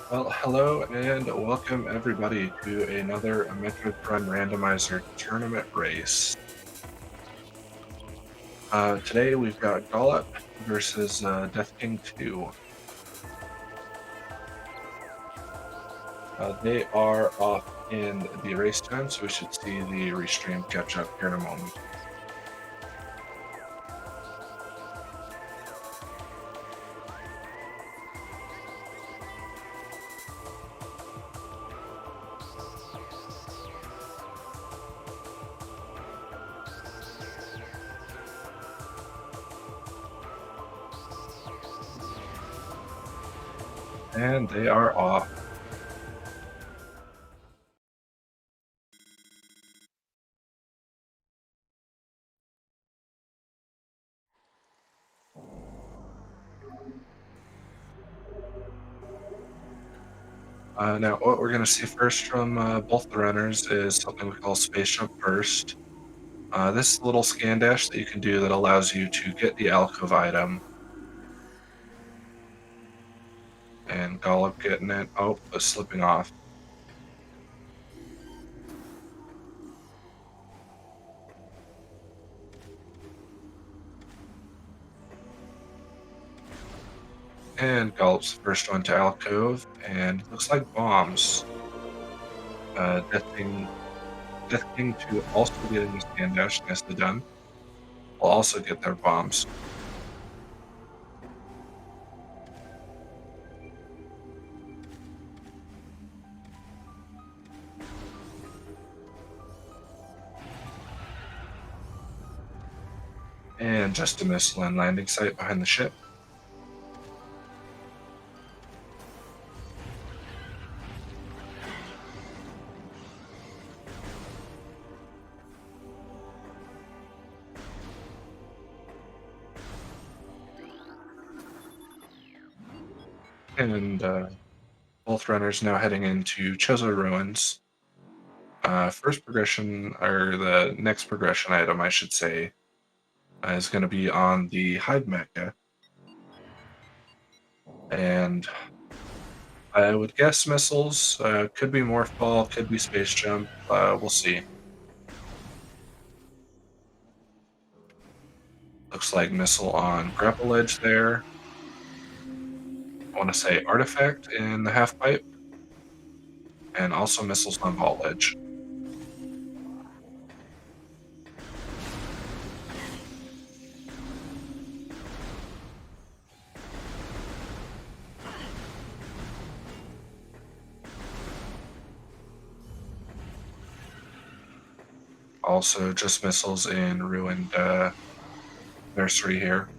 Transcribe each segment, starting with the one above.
Well, hello and welcome everybody to another Metroid Randomizer tournament race. Today we've got Gollop versus Death King 2. They are off in the race time, so we should see the restream catch up here in a moment. And they are off. Now, what we're going to see first from both the runners is something we call Space Jump First. This little scan dash that you can do that allows you to get the alcove item. And Gollop getting it. Oh, but slipping off. And Gollop's first one to alcove, and looks like bombs. Death King to also getting the stand dash, nicely done. Will also get their bombs. And just a missile and landing site behind the ship. And both runners now heading into Chozo Ruins. First progression, or the next progression item, I should say, is going to be on the Hive Mecha. And I would guess missiles, could be Morph Ball, could be Space Jump, we'll see. Looks like missile on Grapple Edge there. I want to say Artifact in the half pipe. And also missiles on Vault Edge. Also just missiles in Ruined Nursery here.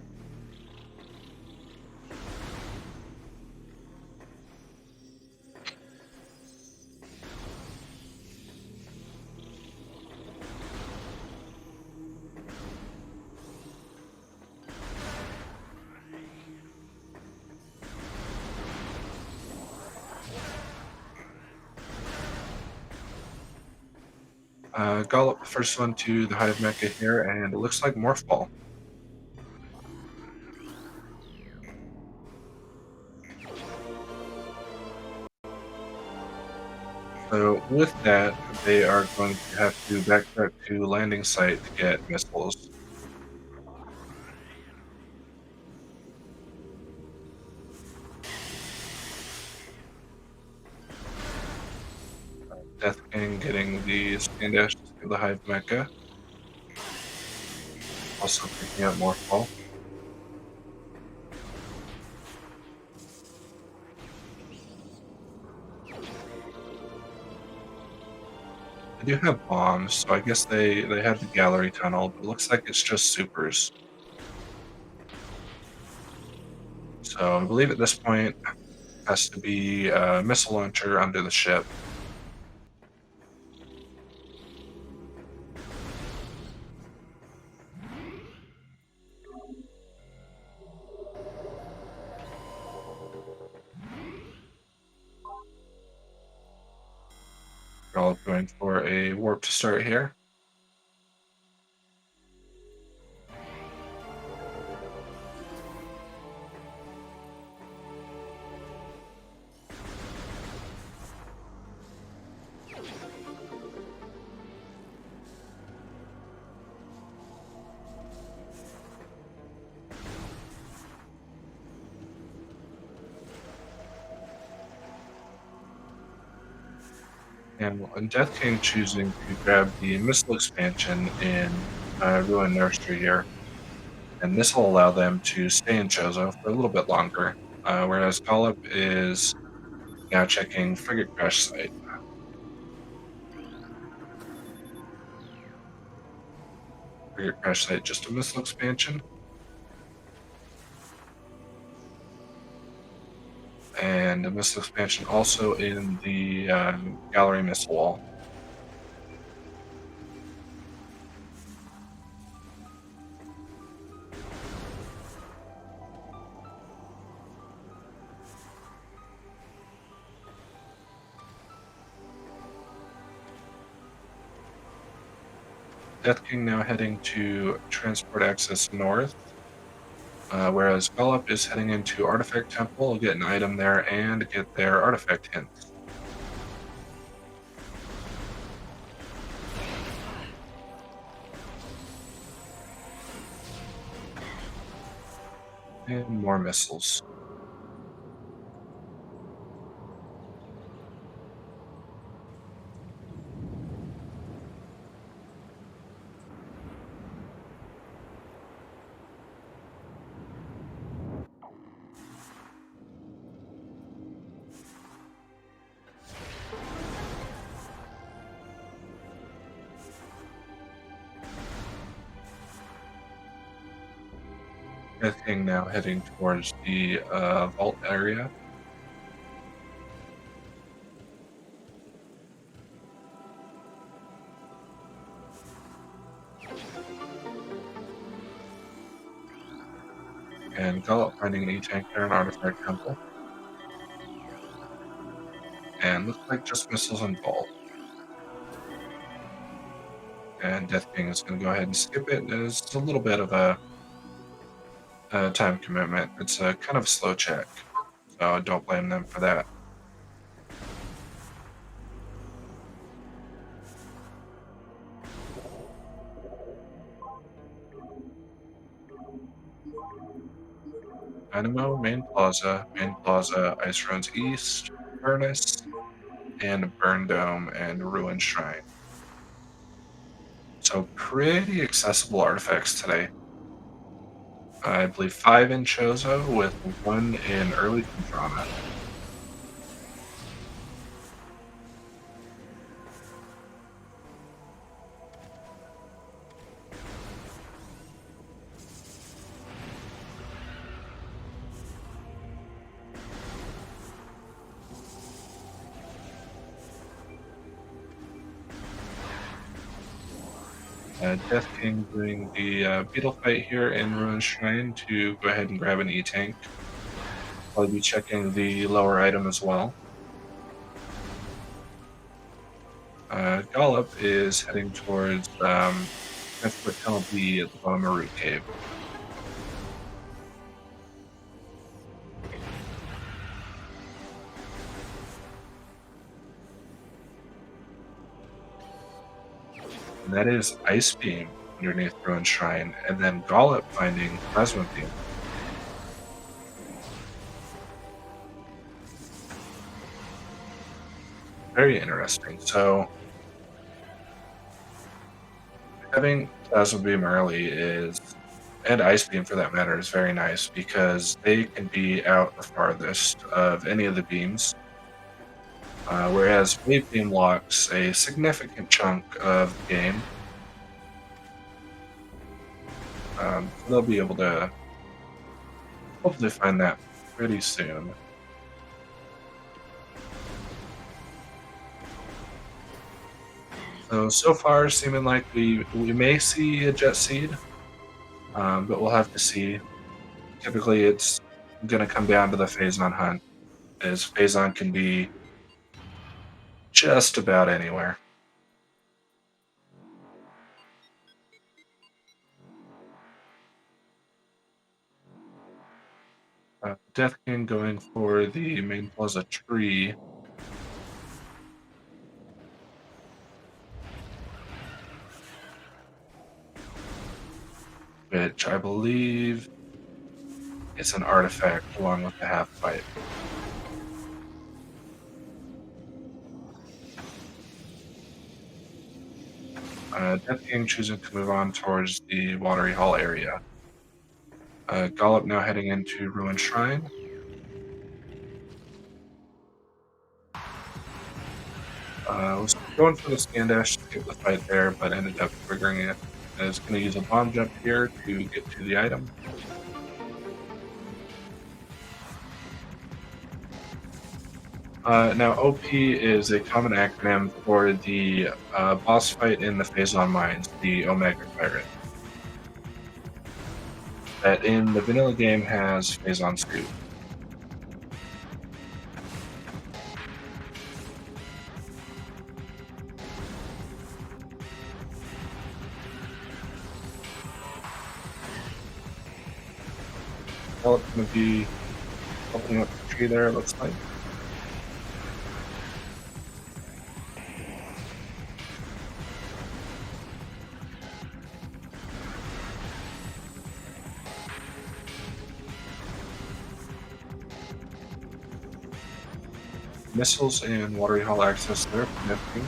Gollop, first one to the Hive Mecha here, and it looks like Morph Ball. So with that, they are going to have to backtrack to landing site to get missiles. Death King getting the stand dash to the Hive Mecha. Also picking up Morph Ball. They do have bombs, so I guess they have the gallery tunnel, but it looks like it's just supers. So I believe at this point it has to be a missile launcher under the ship. We're all going for a warp to start here. and Death King choosing to grab the missile expansion in Ruin Nursery here, and this will allow them to stay in Chozo for a little bit longer, whereas Gollop is now checking Frigate Crash Site. Frigate Crash Site, just a missile expansion, and a missile expansion also in the gallery missile wall. Death King now heading to Transport Access North, whereas Gollop is heading into Artifact Temple, get an item there, and get their artifact hints. And more missiles. Death King now heading towards the vault area. And Gollop finding an E-Tank there in Artifact Temple. And looks like just missiles and vault. And Death King is going to go ahead and skip it. It's a little bit of a time commitment. It's a kind of slow check, so don't blame them for that. Dynamo, Main Plaza, Ice Ruins East, Furnace, and Burn Dome and Ruin Shrine. So pretty accessible artifacts today. I believe 5 in Chozo with 1 in early Contrana. Death King doing the beetle fight here in Ruin Shrine to go ahead and grab an E-Tank. I'll be checking the lower item as well. Gollop is heading towards Transport Tunnel B at the bottom of Root Cave. And that is Ice Beam underneath Ruin Shrine, and then Gollop finding Plasma Beam. Very interesting. So having Plasma Beam early is, and Ice Beam for that matter, is very nice because they can be out the farthest of any of the beams. Whereas Wave Beam locks a significant chunk of the game. They'll be able to hopefully find that pretty soon. So far, seeming like we may see a Jet Seed, but we'll have to see. Typically, it's going to come down to the Phazon hunt, as Phazon can be just about anywhere. Death King going for the main plaza tree. Which I believe is an artifact along with the half pipe. Death King choosing to move on towards the Watery Hall area. Gollop now heading into Ruined Shrine. Was going for the scan dash to skip the fight there, but ended up triggering it. Is going to use a bomb jump here to get to the item. Now, OP is a common acronym for the boss fight in the Phazon Mines, the Omega Pirate. That in the vanilla game has Phazon suit. Well, it's going to be opening up the tree there, it looks like. Missiles and Watery Hall access there for Neptune.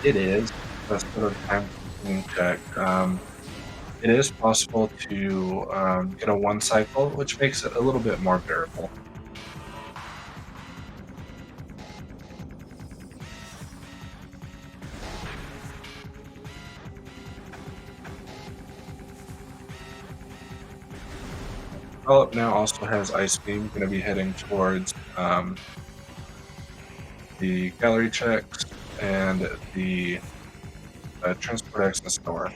It is a sort of time-consuming check. It is possible to get a one cycle, which makes it a little bit more bearable. Gollop now also has Ice Beam, going to be heading towards the gallery checks and the transport access door.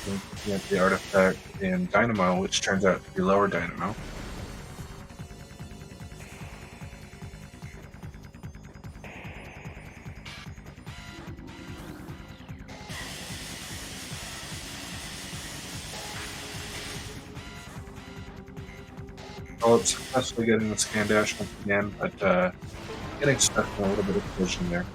Looking at the artifact in Dynamo, which turns out to be lower Dynamo. Well, it's successfully getting the scan dash once again, but getting stuck in a little bit of collision there.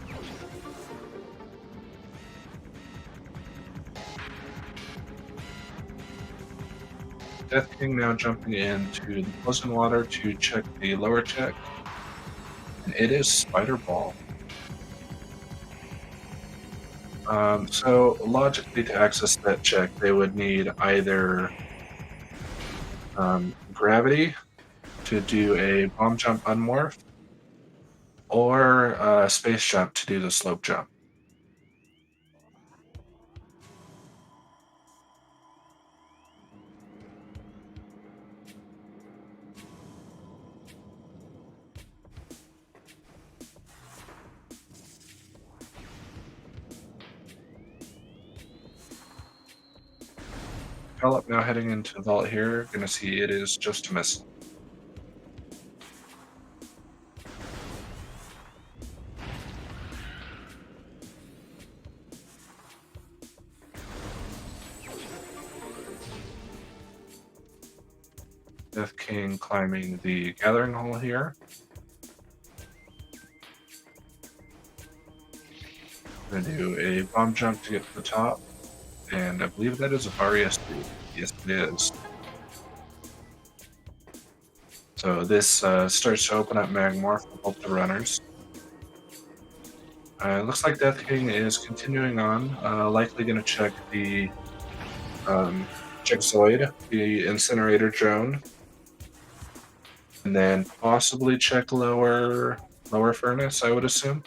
Death King now jumping into the frozen water to check the lower check. And it is Spider Ball. So logically, to access that check, they would need either gravity to do a bomb jump unmorph, or space jump to do the slope jump. Gollop now heading into the vault here. Gonna see it is just a miss. Death King climbing the gathering hall here. Gonna do a bomb jump to get to the top. And I believe that is a Varia suit. Yes, it is. So this starts to open up Magmorph for both the runners. Looks like Death King is continuing on, likely going to check the Zoid, the Incinerator drone, and then possibly check lower furnace, I would assume.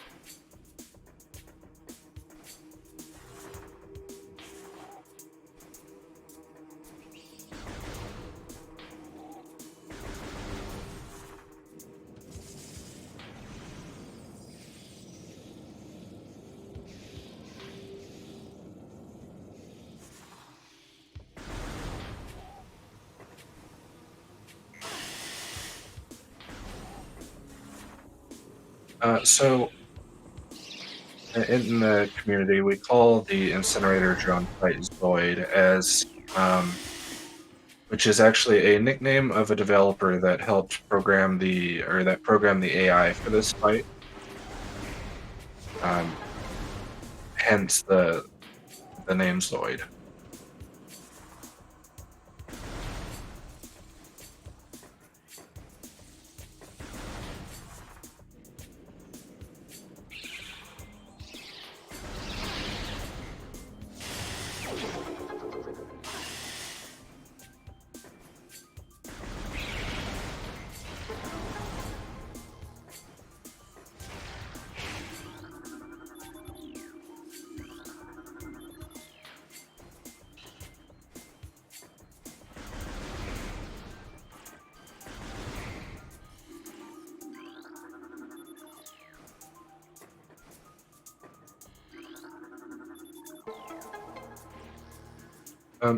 So in the community, we call the incinerator drone site Zoid as which is actually a nickname of a developer that helped program that programmed the AI for this fight. Um, hence the name Zoid.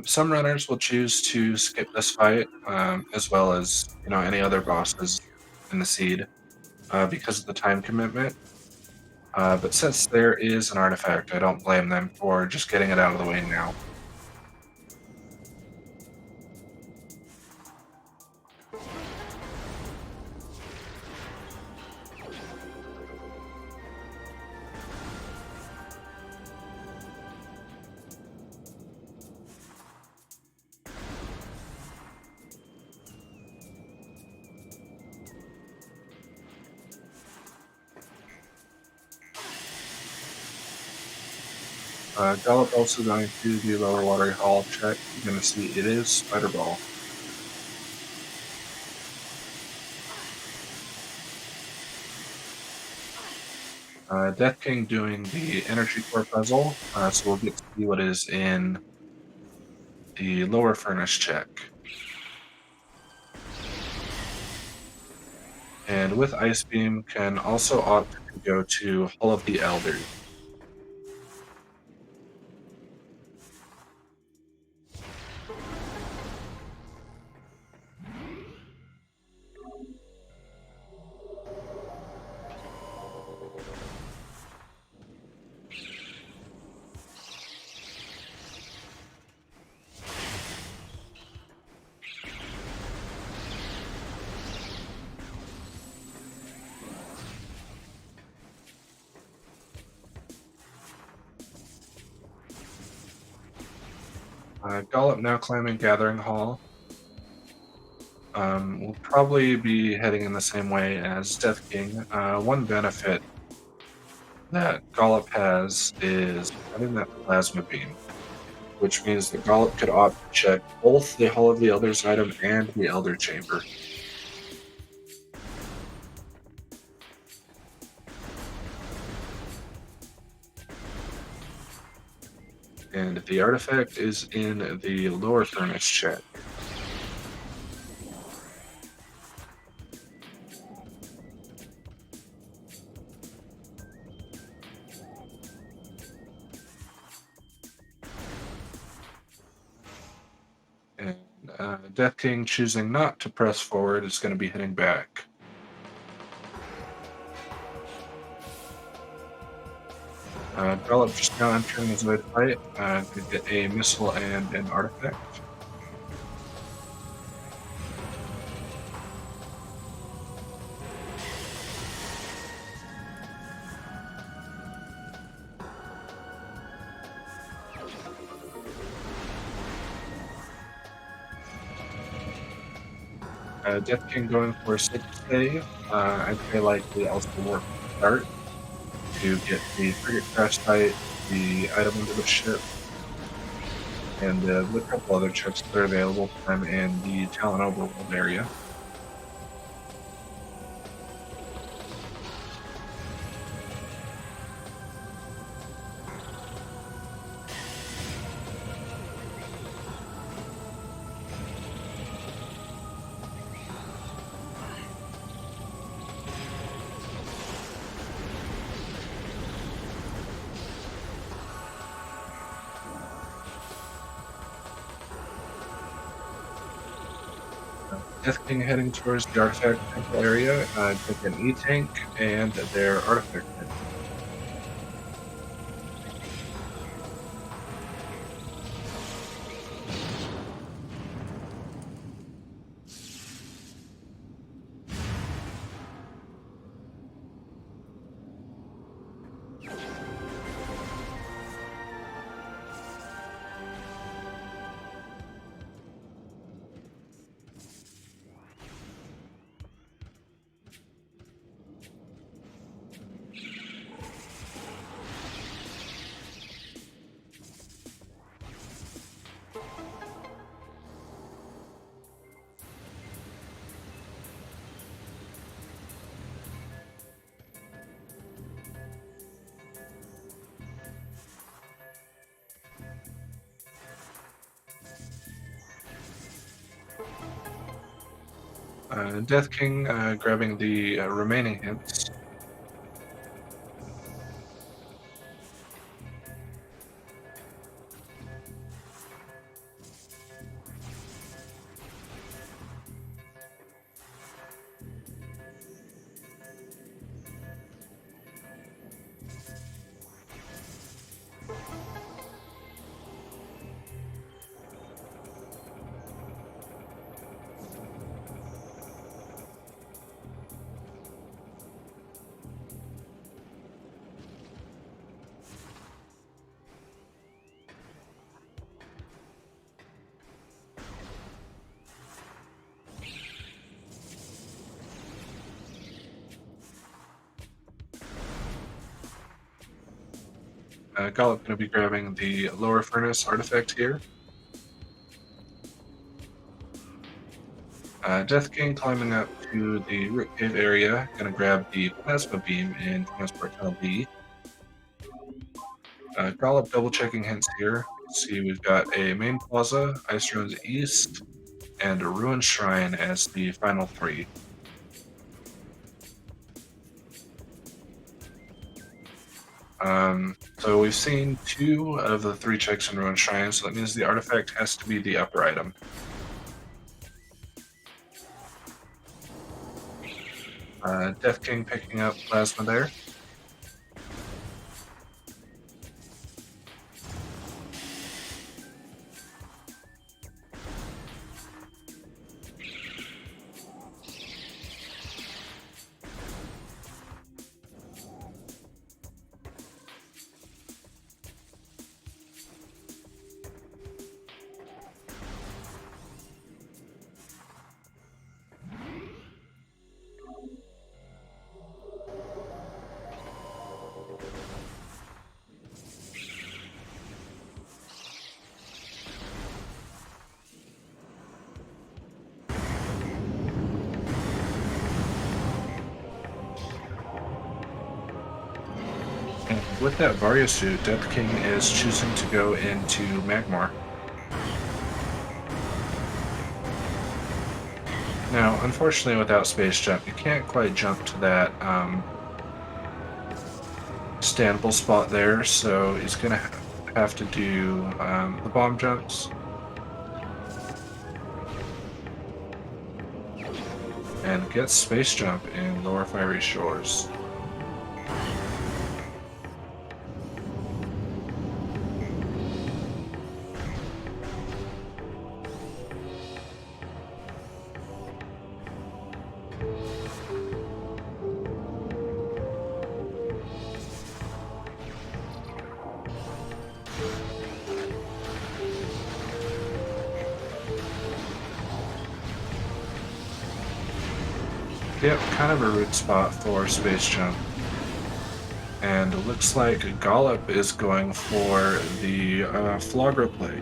Some runners will choose to skip this fight, as well as any other bosses in the seed, because of the time commitment. But since there is an artifact, I don't blame them for just getting it out of the way now. Gollop also going to the lower water hall check. You're going to see it is Spider Ball. Death King doing the energy core puzzle, so we'll get to see what is in the lower furnace check. And with Ice Beam can also opt to go to Hall of the Elders. Gollop now climbing Gathering Hall. We'll probably be heading in the same way as Death King. One benefit that Gollop has is having that plasma beam, which means that Gollop could opt to check both the Hall of the Elders item and the Elder Chamber. And the artifact is in the lower furnace check. And Death King choosing not to press forward is going to be heading back. Gollop just now entering his way fight to get a missile and an artifact. Death King going for a 6 day. I'd say likely also work start to get the frigate crash site, the item under the ship, and a couple other checks that are available to them in the Talon Overworld area. Death King heading towards the artifact temple area. Get an E-tank and their artifact kit. Death King grabbing the remaining hints. Gollop going to be grabbing the lower furnace artifact here. Death King climbing up to the root cave area, going to grab the plasma beam in transport tunnel B. Gollop double checking hints here. See, we've got a main plaza, ice ruins east, and a ruined shrine as the final three. So we've seen 2 of the 3 checks in ruined shrine, so that means the artifact has to be the upper item. Death King picking up plasma there. And with that Varia suit, Death King is choosing to go into Magmar. Now, unfortunately, without space jump, you can't quite jump to that standable spot there, so he's going to have to do the bomb jumps. And get space jump in Lower Fiery Shores. Yep, kind of a root spot for space jump. And it looks like Gollop is going for the Flogger play.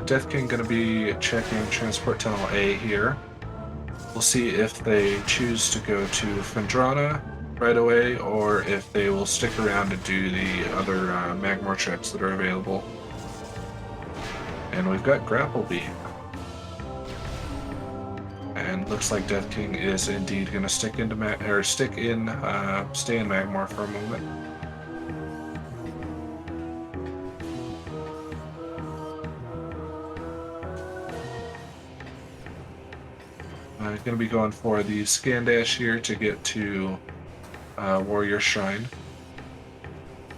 Death King going to be checking Transport Tunnel A here. We'll see if they choose to go to Fendrana right away, or if they will stick around to do the other Magmar checks that are available. And we've got Grapple Beam. And looks like Death King is indeed going to stay in Magmor for a moment. Going to be going for the Scan Dash here to get to Warrior Shrine.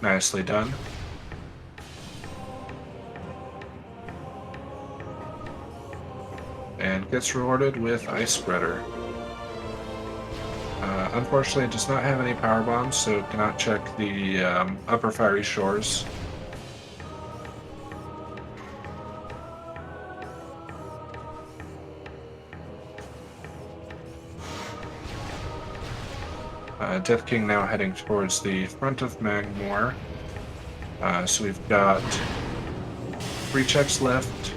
Nicely done. And gets rewarded with Ice Spreader. Unfortunately, it does not have any power bombs, so it cannot check the upper fiery shores. Death King now heading towards the front of Magmor. So we've got 3 checks left.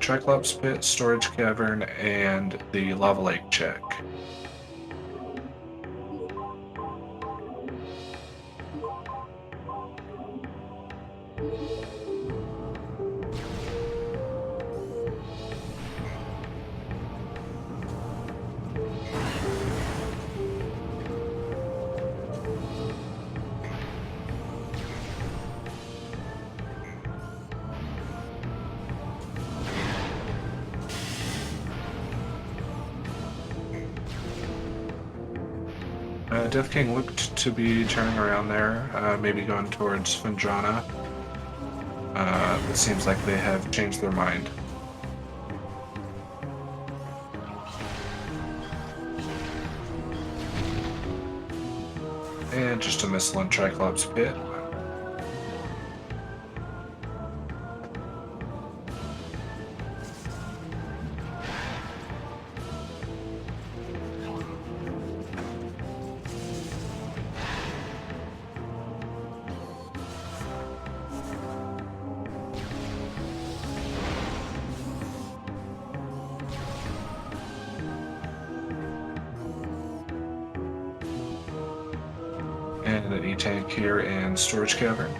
Triclops Pit, Storage Cavern, and the Lava Lake check. Death King looked to be turning around there, maybe going towards Findrana. It seems like they have changed their mind. And just a missile on Triclops Pit. And an E-Tank here in Storage Cavern.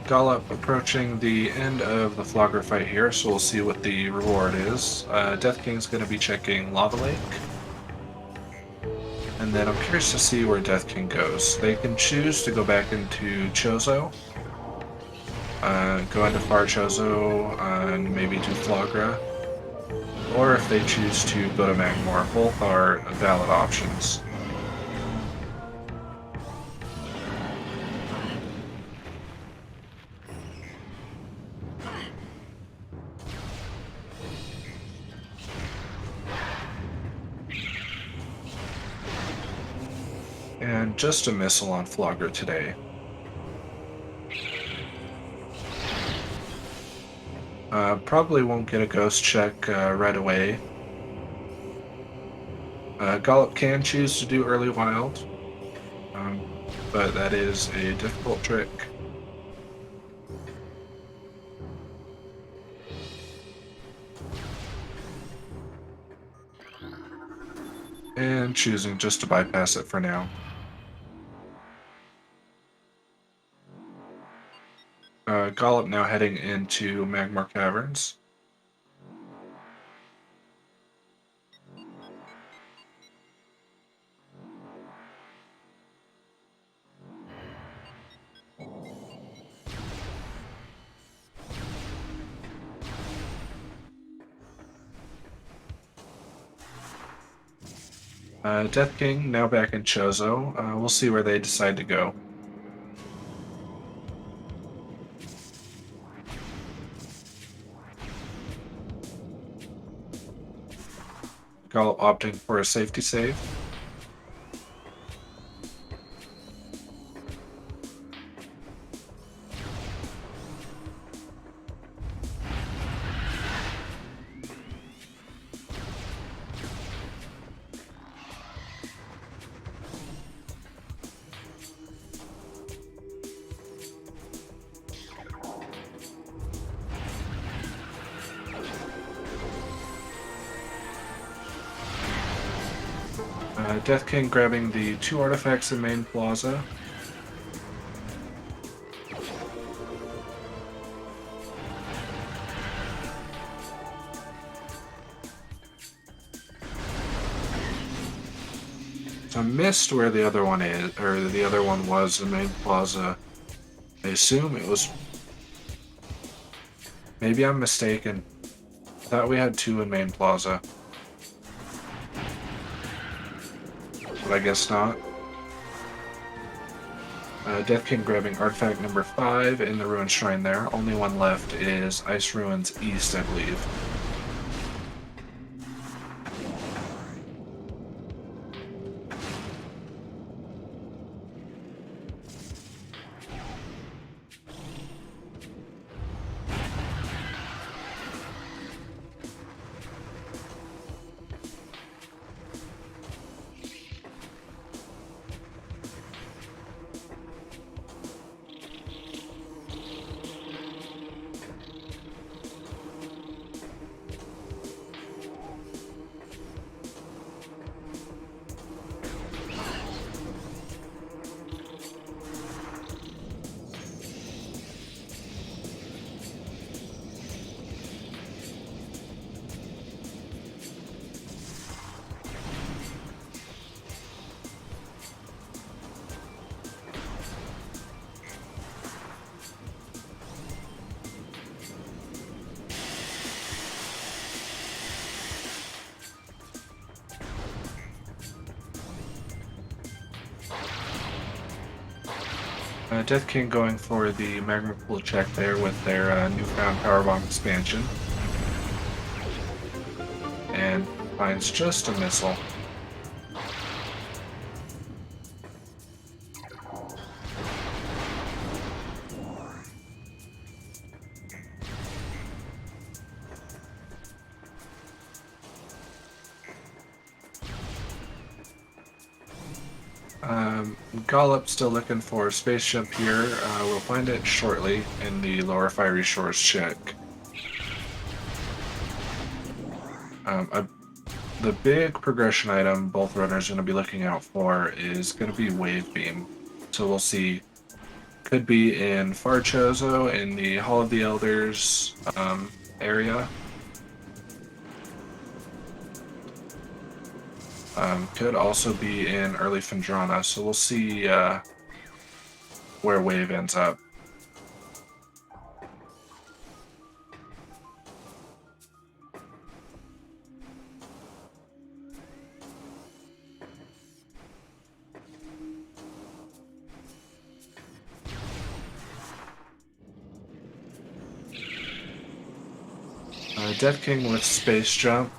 Gollop approaching the end of the Flogger fight here, so we'll see what the reward is. Death King's going to be checking Lava Lake. And then I'm curious to see where Death King goes. They can choose to go back into Chozo, go into Far Chozo, and maybe do Flagra, or if they choose to go to Magmor. Both are valid options. And just a missile on Flogger today. Probably won't get a ghost check right away. Gollop can choose to do early wild, but that is a difficult trick. And choosing just to bypass it for now. Gollop now heading into Magmar Caverns. Death King now back in Chozo. We'll see where they decide to go. Gollop opting for a safety save. Death King grabbing the 2 artifacts in main plaza. So I missed where the other one is, or the other one was in main plaza. I assume it was. Maybe I'm mistaken. I thought we had 2 in main plaza. But I guess not. Death King grabbing artifact number 5 in the Ruin Shrine there. Only one left is Ice Ruins East, I believe. Death King going for the Magma Pool check there with their newfound Powerbomb expansion. And finds just a missile. Gollop still looking for space jump here. We'll find it shortly in the lower Fiery Shores check. The big progression item both runners are going to be looking out for is going to be Wave Beam. So we'll see. Could be in Far Chozo in the Hall of the Elders area. Could also be in early Phendrana, so we'll see where Wave ends up. Death King with Space Jump.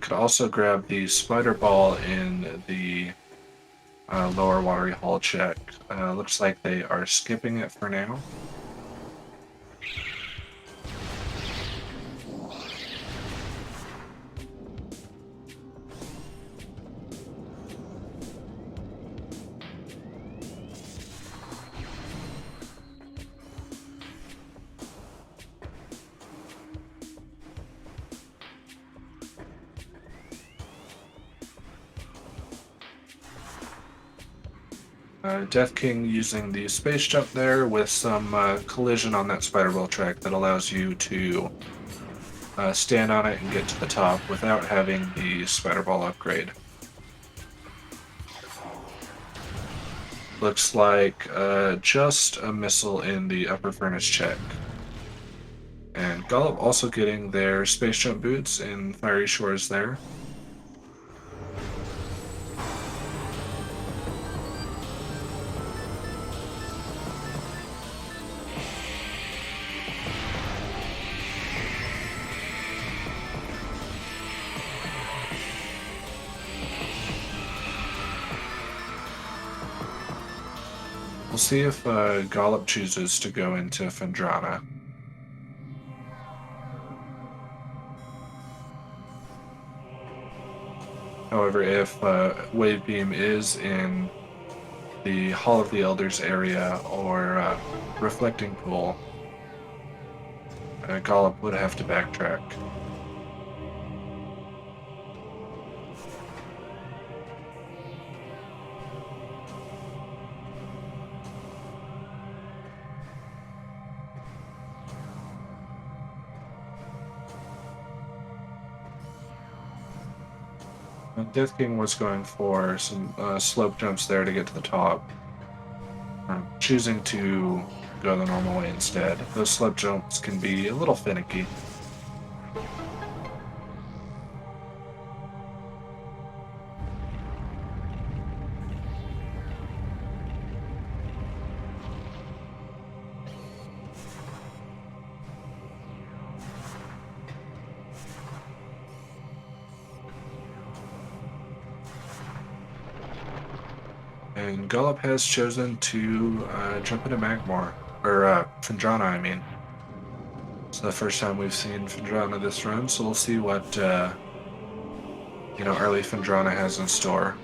Could also grab the Spider Ball in the lower Watery Hall check. Looks like they are skipping it for now. Death King using the space jump there with some collision on that spider ball track that allows you to stand on it and get to the top without having the spider ball upgrade. Looks like just a missile in the upper furnace check. And Gollop also getting their space jump boots in Fiery Shores there. We'll see if Gollop chooses to go into Fendrana. However, if Wave Beam is in the Hall of the Elders area or Reflecting Pool, Gollop would have to backtrack. Death King was going for some slope jumps there to get to the top, choosing to go the normal way instead. Those slope jumps can be a little finicky. And Gollop has chosen to jump into Magmor, or Fendrana, I mean. It's the first time we've seen Fendrana this run, so we'll see what early Fendrana has in store.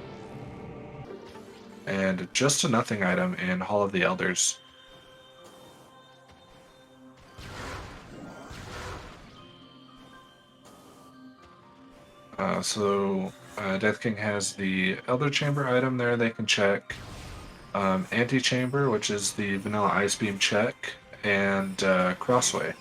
And just a nothing item in Hall of the Elders. Death King has the Elder Chamber item there they can check. Antechamber, which is the vanilla Ice Beam check, and Crossway.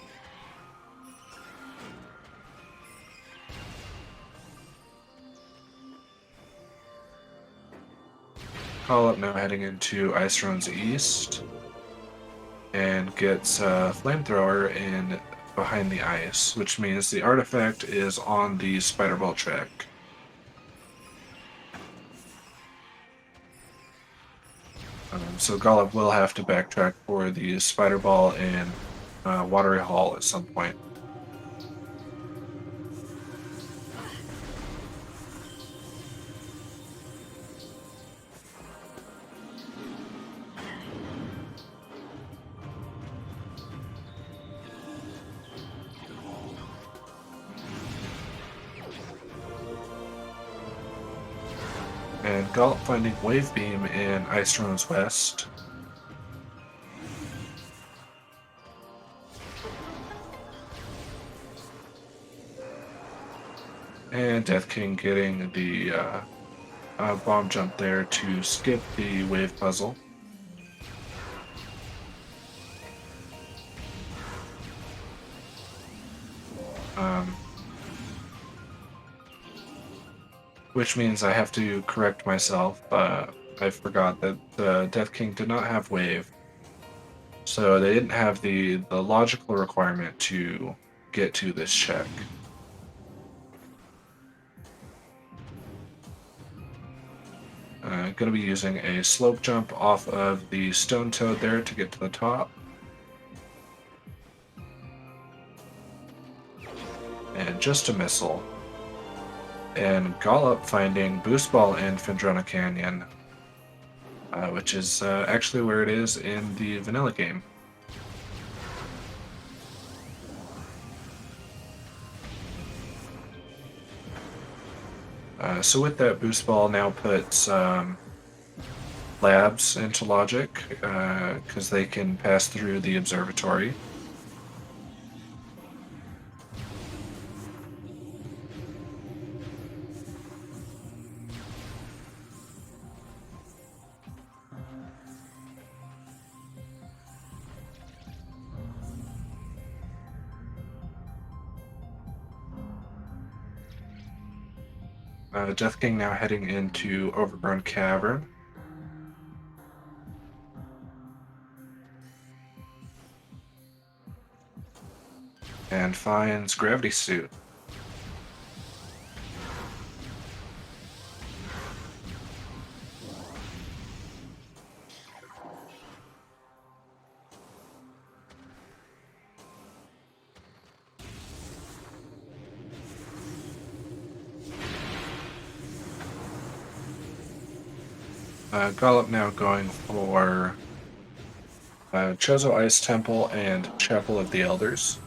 Call up now heading into Ice Ruins East, and gets Flamethrower in behind the ice, which means the artifact is on the Spider Ball track. So Gollop will have to backtrack for the Spider Ball in Watery Hall at some point. And Gollop finding Wave Beam in Ice Ruins West. And Death King getting the bomb jump there to skip the wave puzzle. Which means I have to correct myself. I forgot that Death King did not have wave. So they didn't have the logical requirement to get to this check. Going to be using a slope jump off of the Stone Toad there to get to the top. And just a missile. And Gollop finding Boost Ball in Fendrana Canyon, which is actually where it is in the vanilla game. So with that, Boost Ball now puts labs into logic, because they can pass through the observatory. Death King now heading into Overgrown Cavern. And finds Gravity Suit. Gollop now going for Chozo Ice Temple and Chapel of the Elders.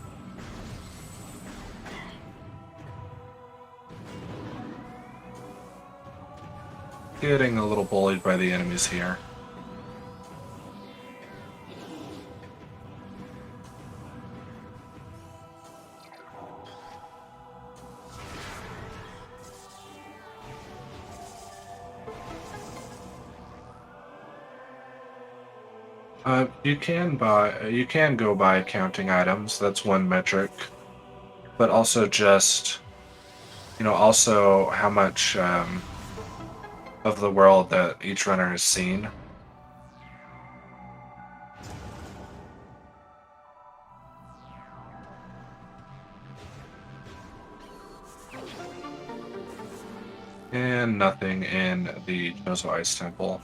Getting a little bullied by the enemies here. You can go by counting items. That's one metric, but also just also how much of the world that each runner has seen. And nothing in the Chozo Ice Temple.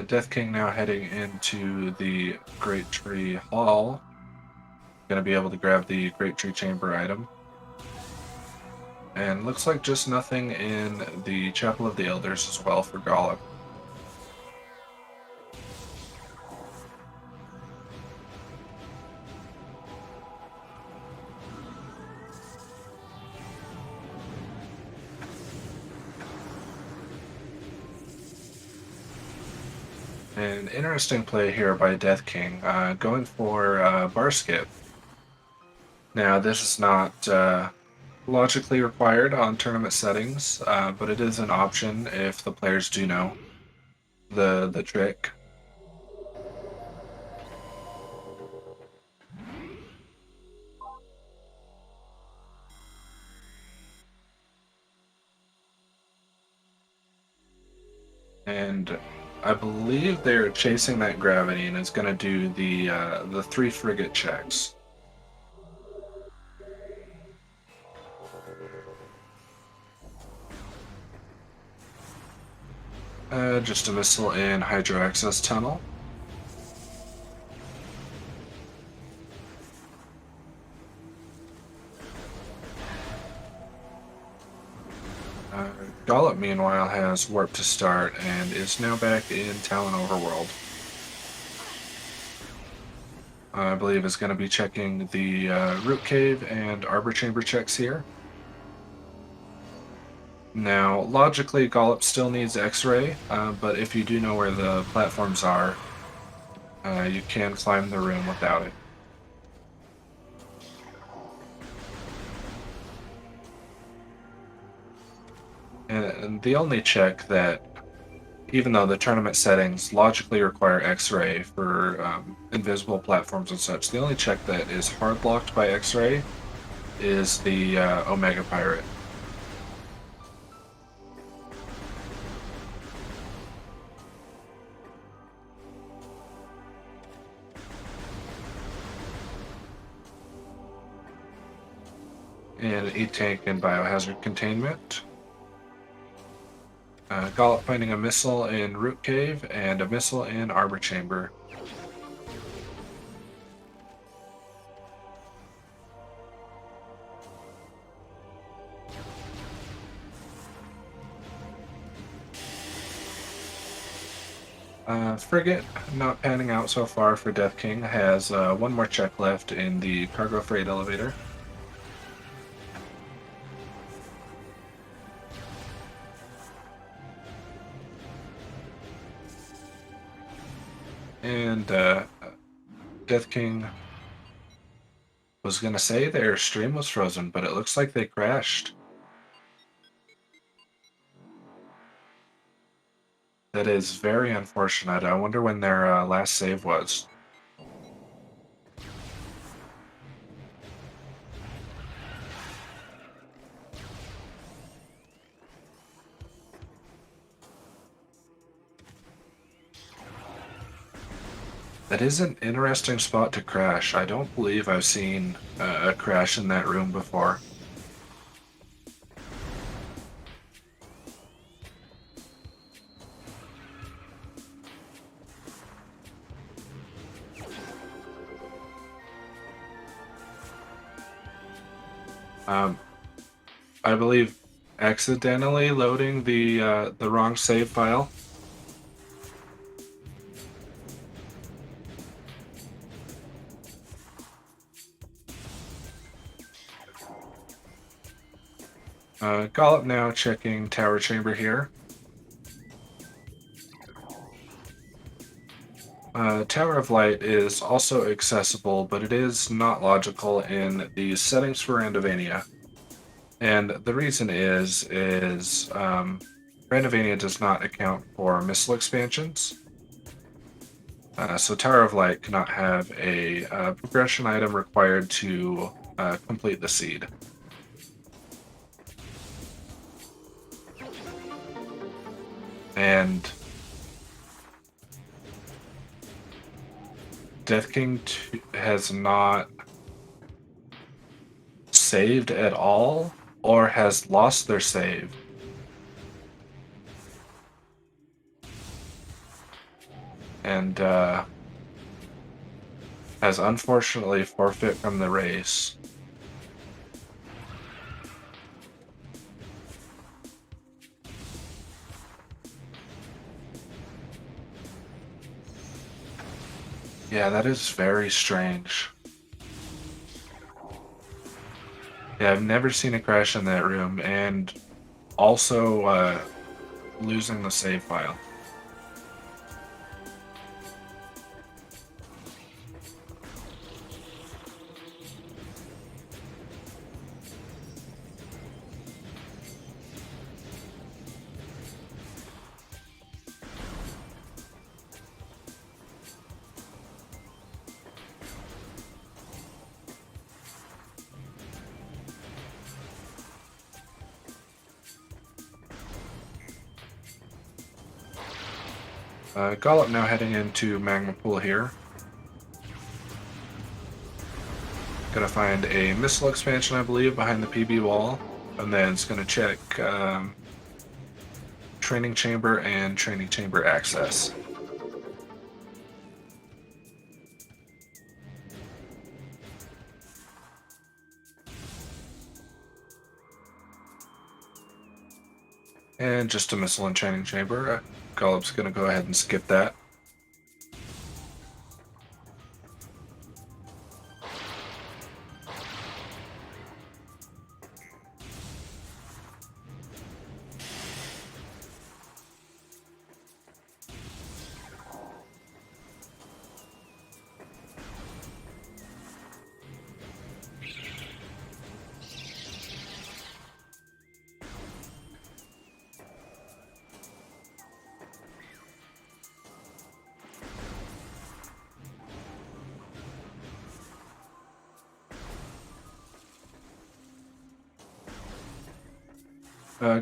Death King now heading into the Great Tree Hall. Gonna be able to grab the Great Tree Chamber item. And looks like just nothing in the Chapel of the Elders as well for Gollop. An interesting play here by Death King, going for bar skip. Now, this is not logically required on tournament settings, but it is an option if the players do know the trick. And I believe they're chasing that gravity, and it's going to do the 3 frigate checks. Just a missile in Hydro Access Tunnel. Gollop, meanwhile, has Warp to start and is now back in Talon Overworld. I believe is going to be checking the Root Cave and Arbor Chamber checks here. Now, logically, Gollop still needs X-Ray, but if you do know where the platforms are, you can climb the room without it. And the only check that, even though the tournament settings logically require X-Ray for invisible platforms and such, the only check that is hard locked by X-Ray is the Omega Pirate. And E-Tank and Biohazard Containment. Gollop finding a missile in Root Cave and a missile in Arbor Chamber. Frigate, not panning out so far for Death King, has one more check left in the cargo freight elevator. And Death King was going to say their stream was frozen, but it looks like they crashed. That is very unfortunate. I wonder when their last save was. That is an interesting spot to crash. I don't believe I've seen a crash in that room before. Um, I believe accidentally loading the wrong save file. Gollop now checking tower chamber here. Tower of Light is also accessible, but it is not logical in the settings for Randovania. And the reason is Randomania does not account for missile expansions. So Tower of Light cannot have a progression item required to complete the seed. And Death King 2 has not saved at all or has lost their save. And has unfortunately forfeit from the race. Yeah, that is very strange. Yeah, I've never seen a crash in that room, and also losing the save file. Gollop now heading into Magma Pool here. Gonna find a missile expansion, I believe, behind the PB wall, and then it's gonna check training chamber and training chamber access. And just a missile and training chamber. Gollop's gonna go ahead and skip that.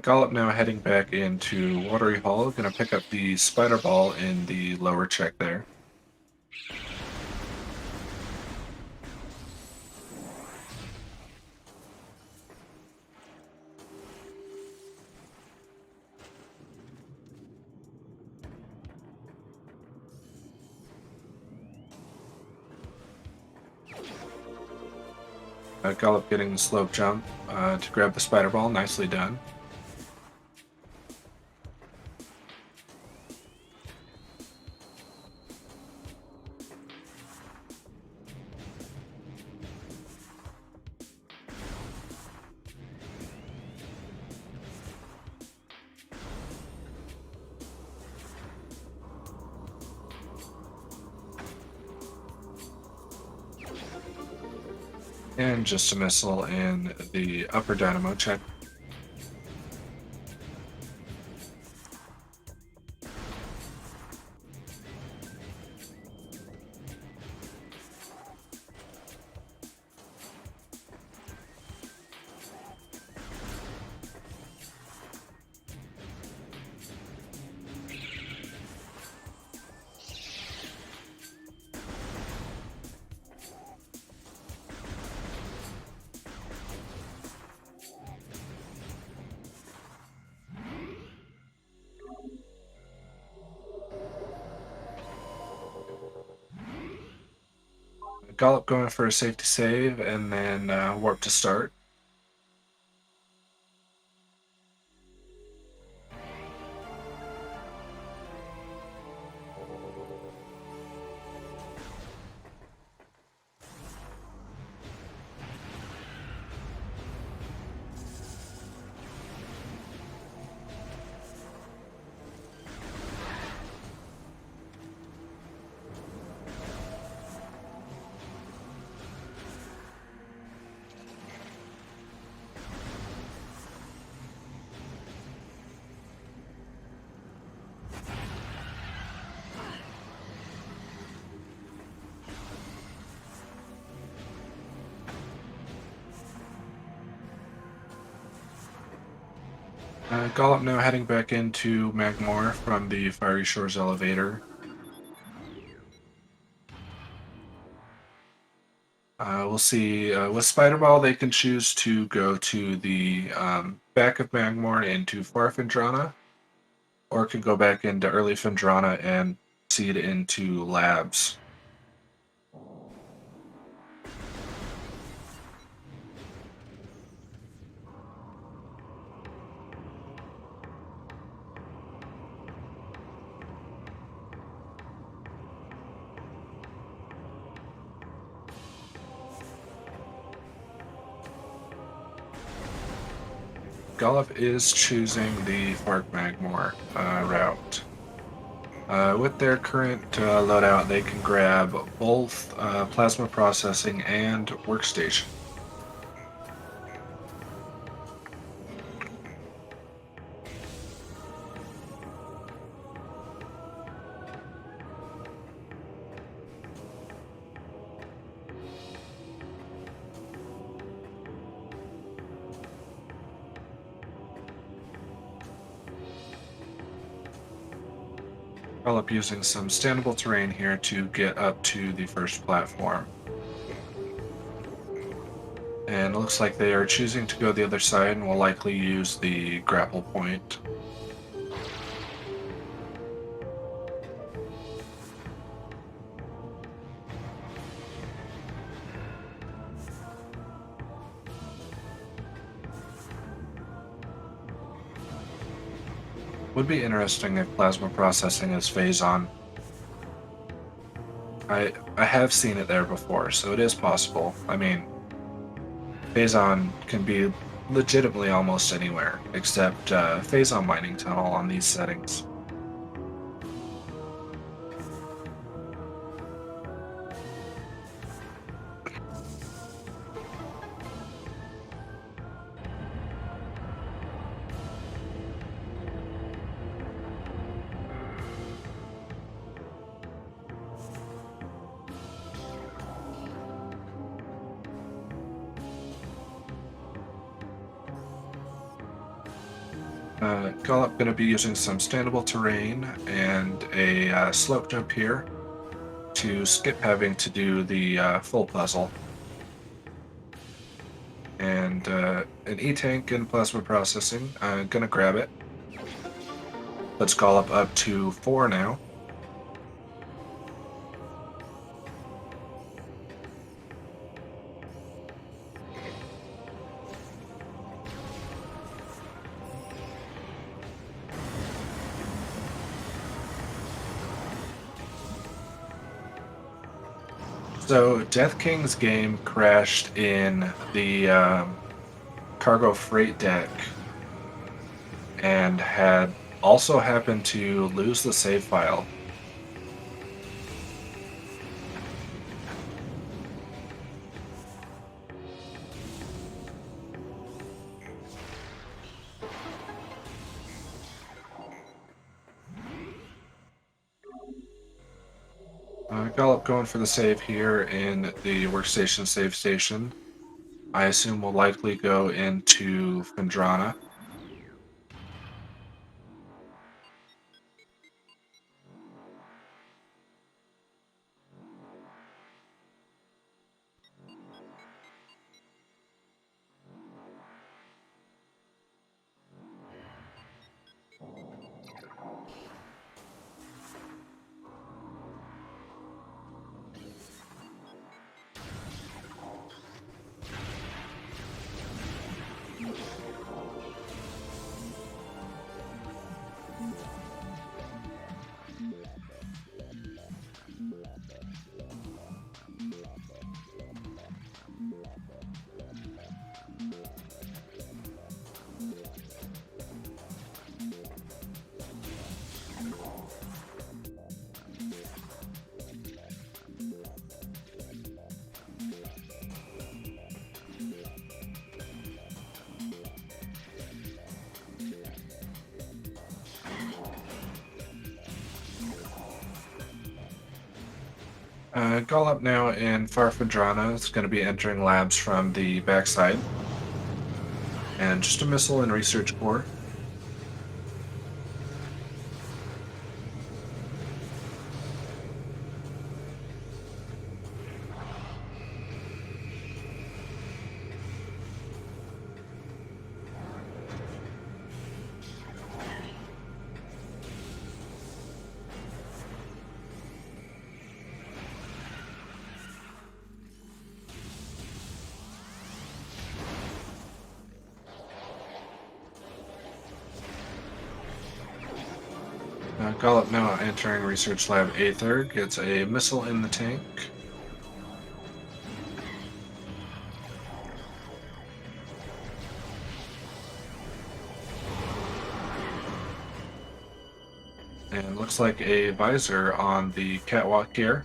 Gollop now heading back into Watery Hall, gonna pick up the spider ball in the lower check there. Gollop getting the slope jump to grab the spider ball, nicely done. And just a missile in the upper dynamo check. Gollop going for a safety save, and then warp to start. Gollop now heading back into Magmore from the Fiery Shores elevator. We'll see. With Spider Ball, they can choose to go to the back of Magmore into Far Phendrana, or can go back into early Phendrana and seed into Labs. Gollop is choosing the Fark Magmore route. With their current loadout, they can grab both plasma processing and workstation. Gollop using some standable terrain here to get up to the first platform. And it looks like they are choosing to go the other side and will likely use the grapple point. Would be interesting if plasma processing is phase on. I have seen it there before, so it is possible. I mean, phase on can be legitimately almost anywhere, except phase on mining tunnel on these settings. Gollop going to be using some standable terrain and a slope jump here to skip having to do the full puzzle. And an E-tank and plasma processing. Gonna grab it. Let's Gollop up to 4 now. So Death King's game crashed in the cargo freight deck and had also happened to lose the save file. Gollop going for the save here in the workstation save station. I assume we'll likely go into Phendrana. Gollop now in Farfadrana is going to be entering labs from the backside. And just a missile and research core. Gollop now entering Research Lab Aether gets a missile in the tank. And looks like a visor on the catwalk here.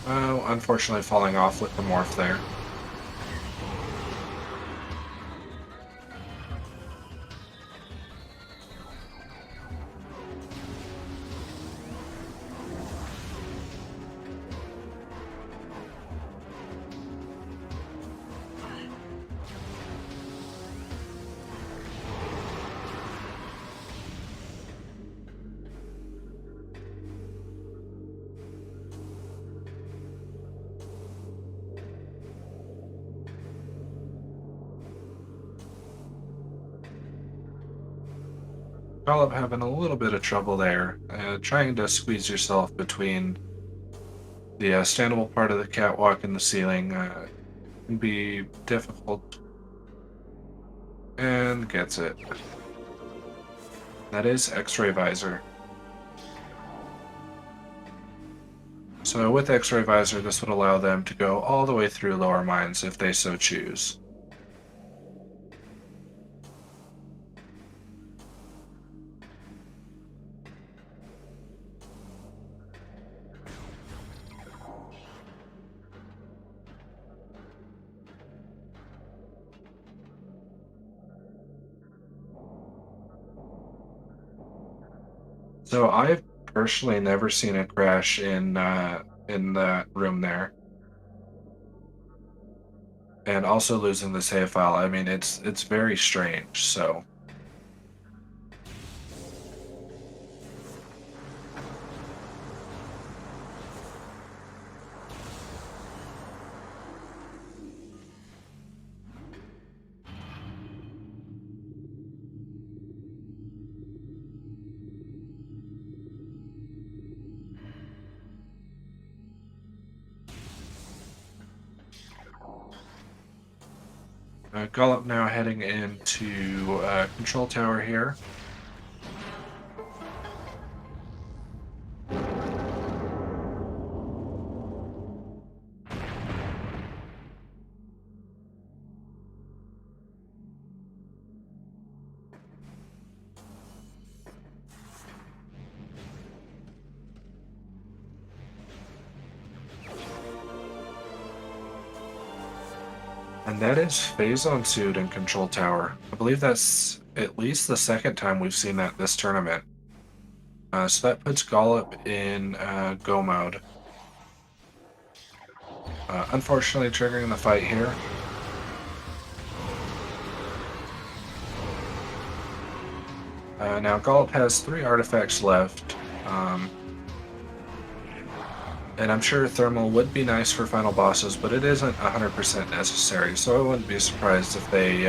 Unfortunately falling off with the morph there. Gollop having a little bit of trouble there, trying to squeeze yourself between the standable part of the catwalk and the ceiling can be difficult, and gets it. That is X-ray visor. So with X-ray visor, this would allow them to go all the way through lower mines if they so choose. So I've personally never seen a crash in that room there, and also losing the save file. I mean, it's very strange. So Gollop now heading into control tower here. And that is phase on suit in control tower. I believe that's at least the second time we've seen that this tournament. So that puts Gollop in go mode. Unfortunately, triggering the fight here. Now Gollop has 3 artifacts left. And I'm sure thermal would be nice for final bosses, but it isn't 100% necessary, so I wouldn't be surprised if they,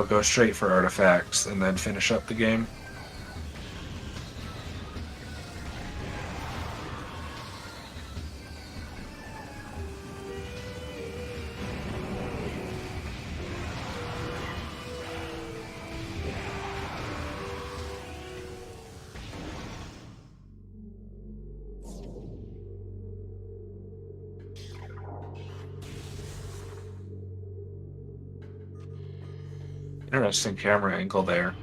go straight for artifacts and then finish up the game. Interesting camera angle there.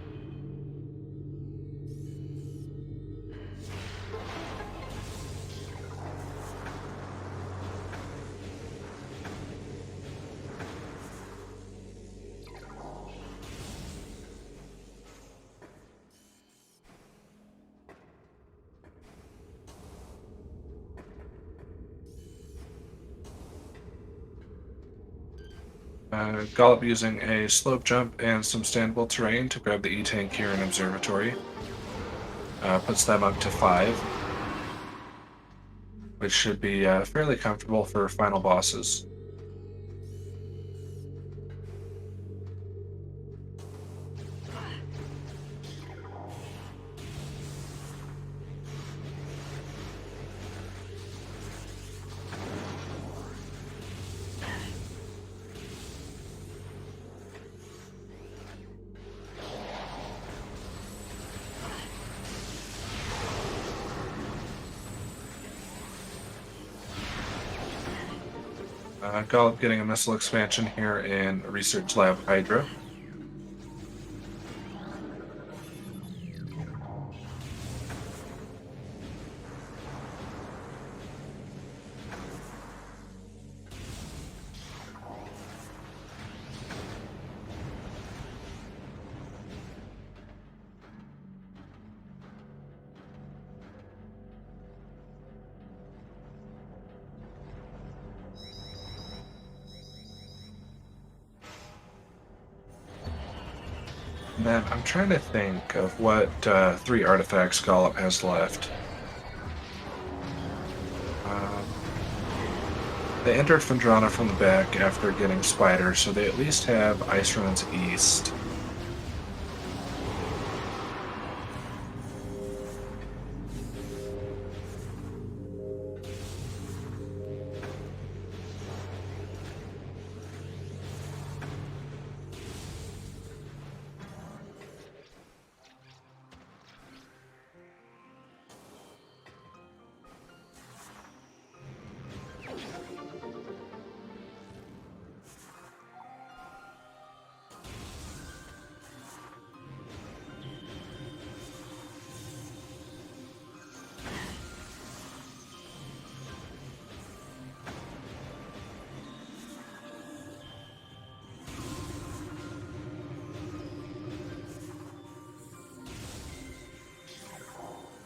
Gollop using a slope jump and some standable terrain to grab the E-Tank here in Observatory. Puts them up to 5, which should be fairly comfortable for final bosses. Gollop getting a missile expansion here in Research Lab Hydra. And then I'm trying to think of what three artifacts Gollop has left. Um, they entered Fendrana from the back after getting Spider, so they at least have Ice Ruins East.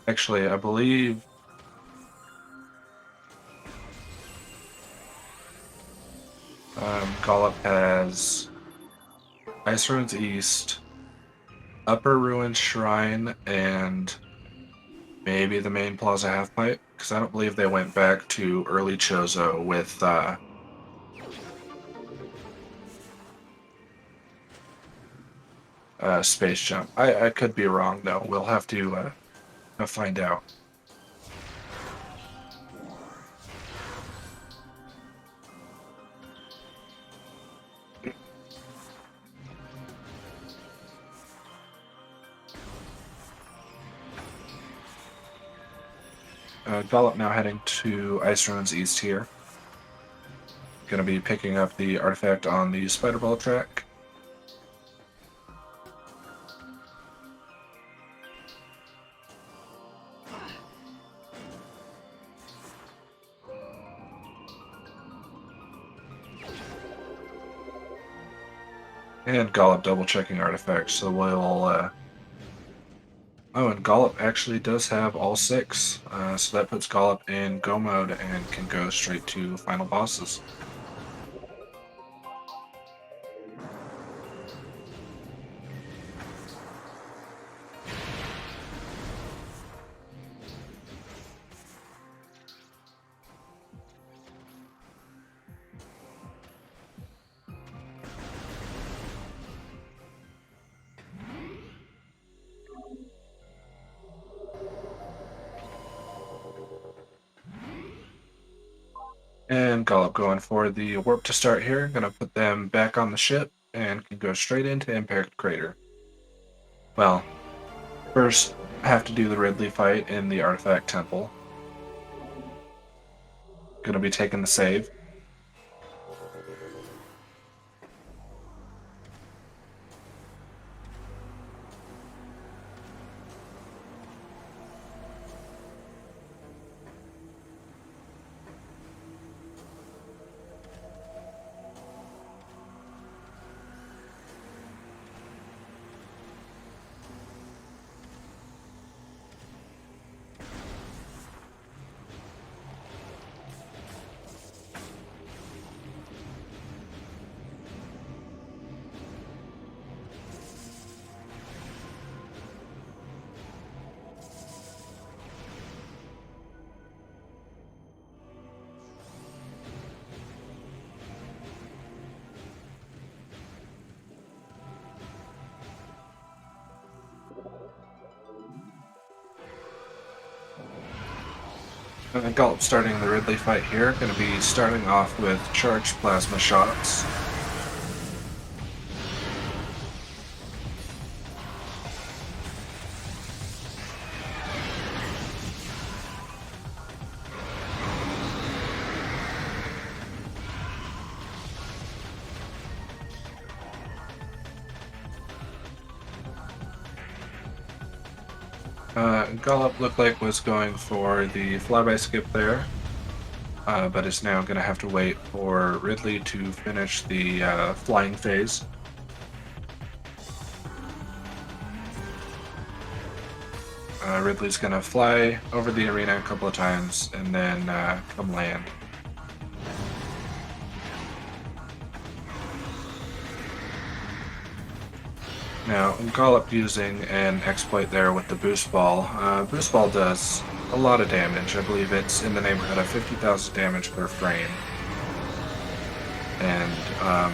Actually, I believe Gollop has Ice Ruins East, Upper Ruins Shrine, and maybe the main Plaza Halfpipe, because I don't believe they went back to early Chozo with Space Jump. I could be wrong, though. We'll have to find out. Gollop now heading to Ice Ruins East here. Going to be picking up the artifact on the Spider Ball track. And Gollop double checking artifacts, so we'll oh, and Gollop actually does have all six, so that puts Gollop in go mode and can go straight to final bosses. And Gollop going for the warp to start here. Gonna put them back on the ship and can go straight into Impact Crater. Well, first have to do the Ridley fight in the Artifact Temple. Gonna be taking the save. Gollop starting the Ridley fight here. Going to be starting off with charged plasma shots. Gollop looked like was going for the flyby skip there, but is now going to have to wait for Ridley to finish the flying phase. Ridley's going to fly over the arena a couple of times and then come land. Now, Gollop using an exploit there with the boost ball. Boost ball does a lot of damage. I believe it's in the neighborhood of 50,000 damage per frame. And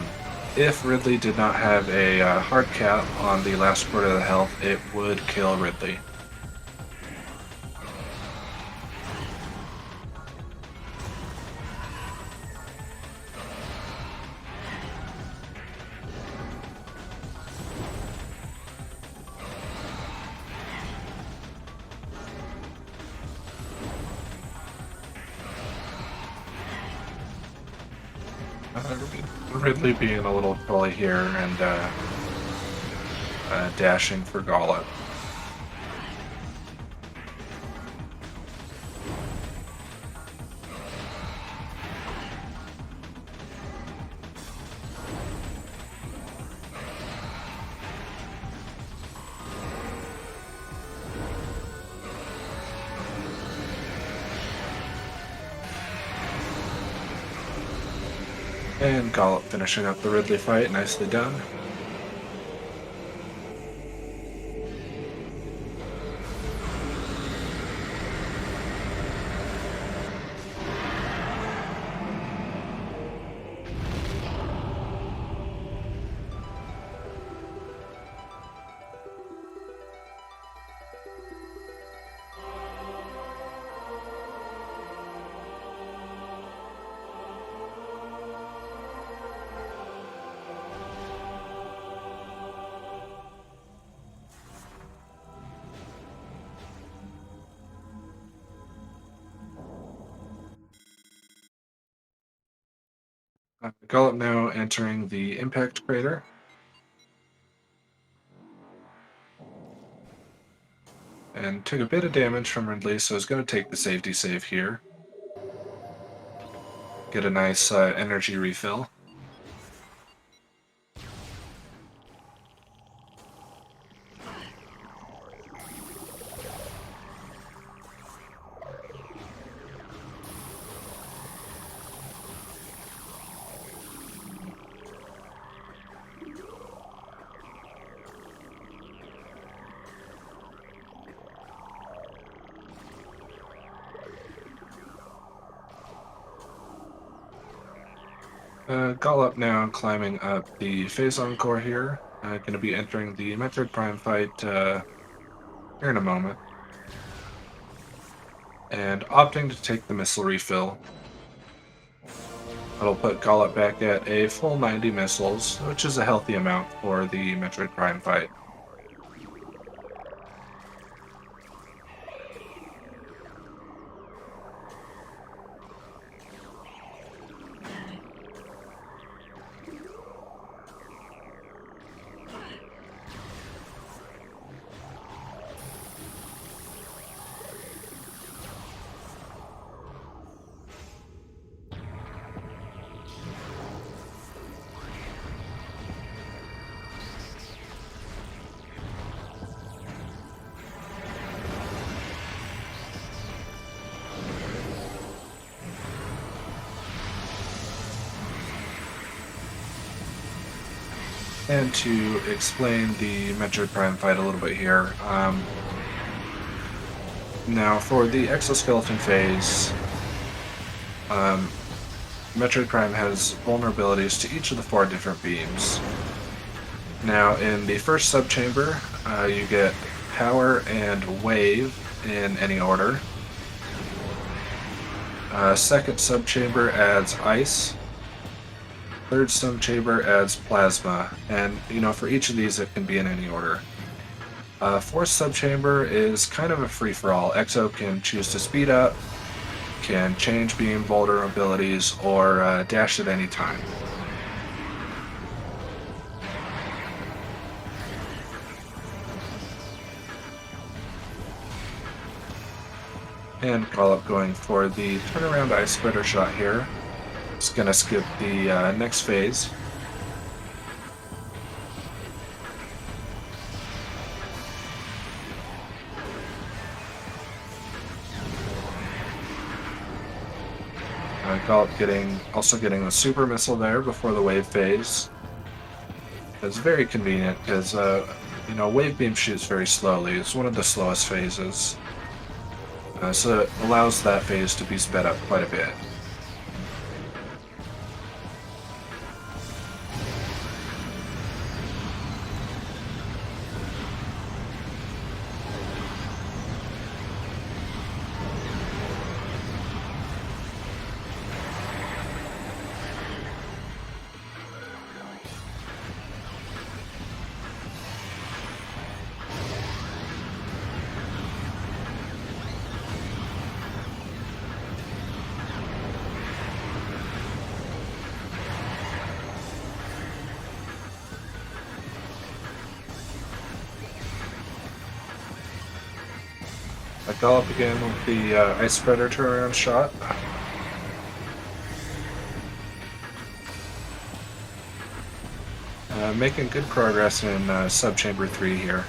if Ridley did not have a hard cap on the last quarter of the health, it would kill Ridley. Ridley being a little trolly here and dashing for Gollop. And Gollop finishing up the Ridley fight, nicely done. Gollop now entering the impact crater. And took a bit of damage from Ridley, so is going to take the safety save here. Get a nice energy refill. Gollop now climbing up the phase encore here. Going to be entering the Metroid Prime fight here in a moment. And opting to take the missile refill. That'll put Gollop back at a full 90 missiles, which is a healthy amount for the Metroid Prime fight. And to explain the Metroid Prime fight a little bit here, now for the exoskeleton phase, Metroid Prime has vulnerabilities to each of the 4 different beams. Now in the first subchamber, you get power and wave in any order. Second subchamber adds ice. Third subchamber adds plasma, and for each of these it can be in any order. Fourth subchamber is kind of a free-for-all. Exo can choose to speed up, can change beam vulnerabilities, or dash at any time. And gollop going for the turnaround ice spreader shot here. It's going to skip the next phase. Gollop also getting the super missile there before the wave phase. It's very convenient because wave beam shoots very slowly. It's one of the slowest phases, so it allows that phase to be sped up quite a bit. I gollop again with the ice spreader turnaround shot. Making good progress in subchamber 3 here.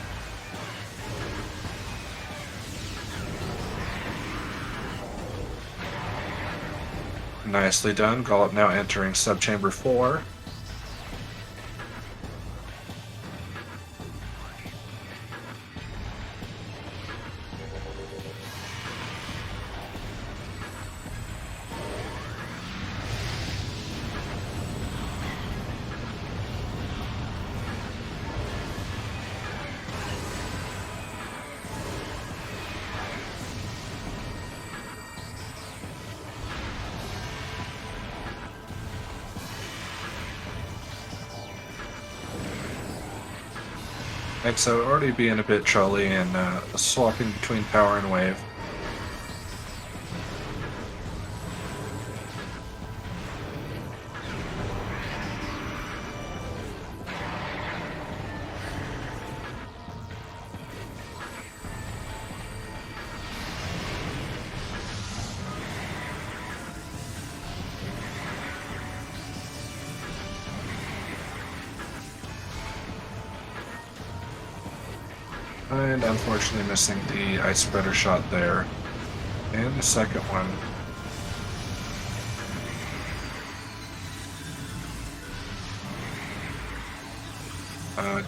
Nicely done. Gollop now entering subchamber 4. So already being a bit trolly and swapping between power and wave. And unfortunately missing the ice spreader shot there. And the second one.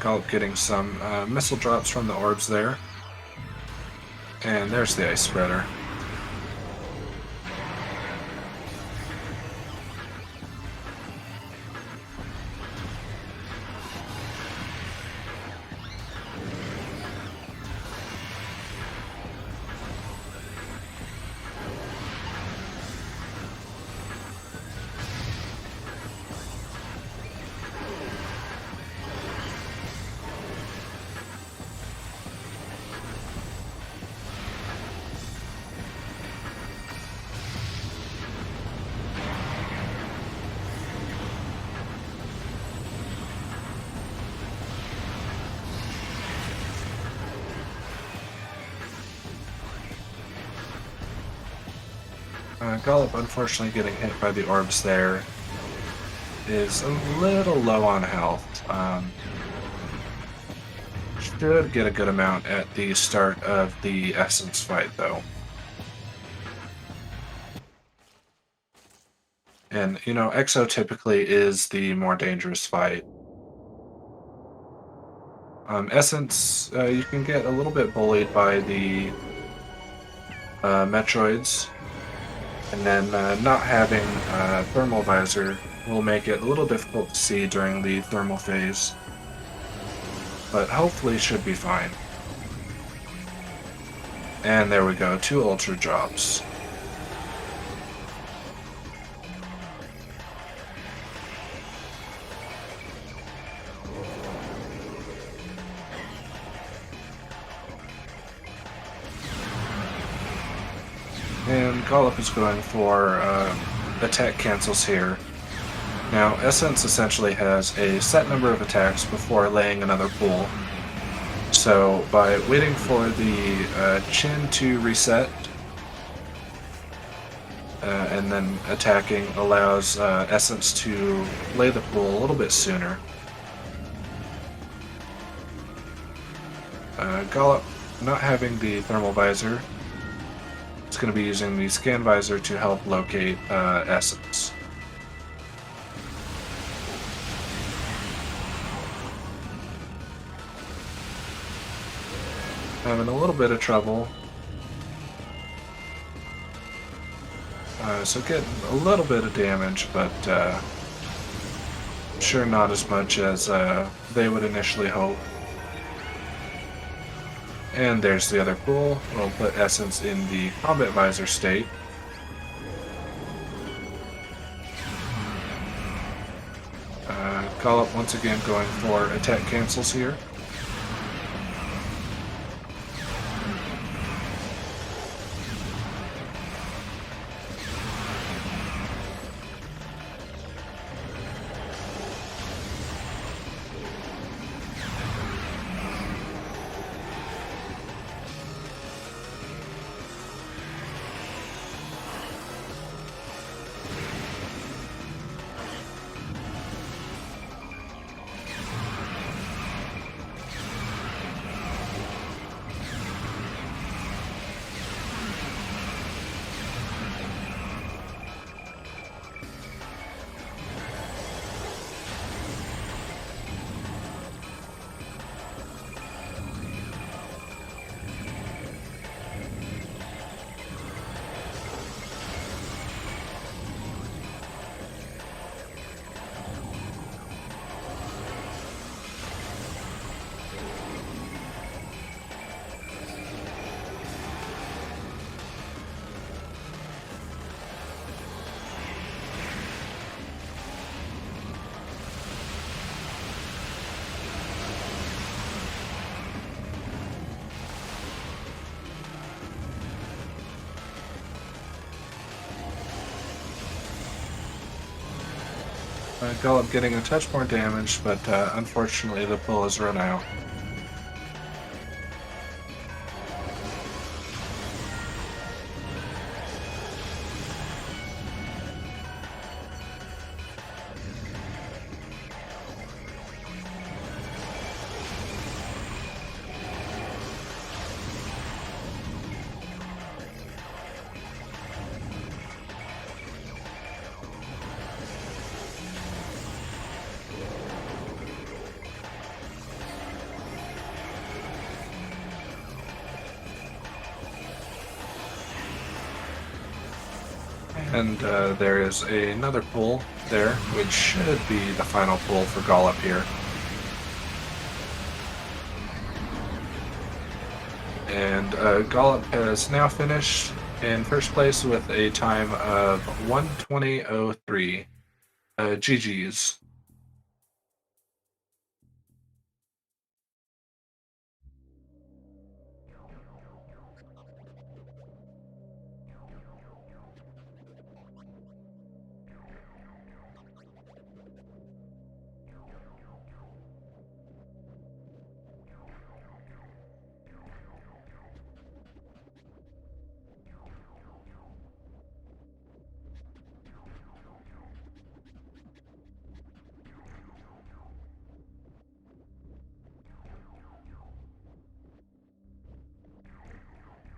Gollop getting some missile drops from the orbs there. And there's the ice spreader. Gollop unfortunately getting hit by the orbs there is a little low on health. Should get a good amount at the start of the Essence fight though. And, Exo typically is the more dangerous fight. Essence, you can get a little bit bullied by the Metroids. And then not having thermal visor will make it a little difficult to see during the thermal phase. But hopefully should be fine. And there we go, 2 ultra drops. And Gollop is going for attack cancels here. Now, Essence essentially has a set number of attacks before laying another pool. So by waiting for the chin to reset and then attacking allows Essence to lay the pool a little bit sooner. Gollop, not having the thermal visor, it's going to be using the scan visor to help locate Essence. Having a little bit of trouble. So getting a little bit of damage, but sure not as much as they would initially hope. And there's the other pool. We'll put Essence in the combat visor state. Gollop once again going for attack cancels here. Gollop getting a touch more damage, but unfortunately the pull has run out. And there is another pull there, which should be the final pull for Gollop here. And Gollop has now finished in first place with a time of 1:20:03. GG's.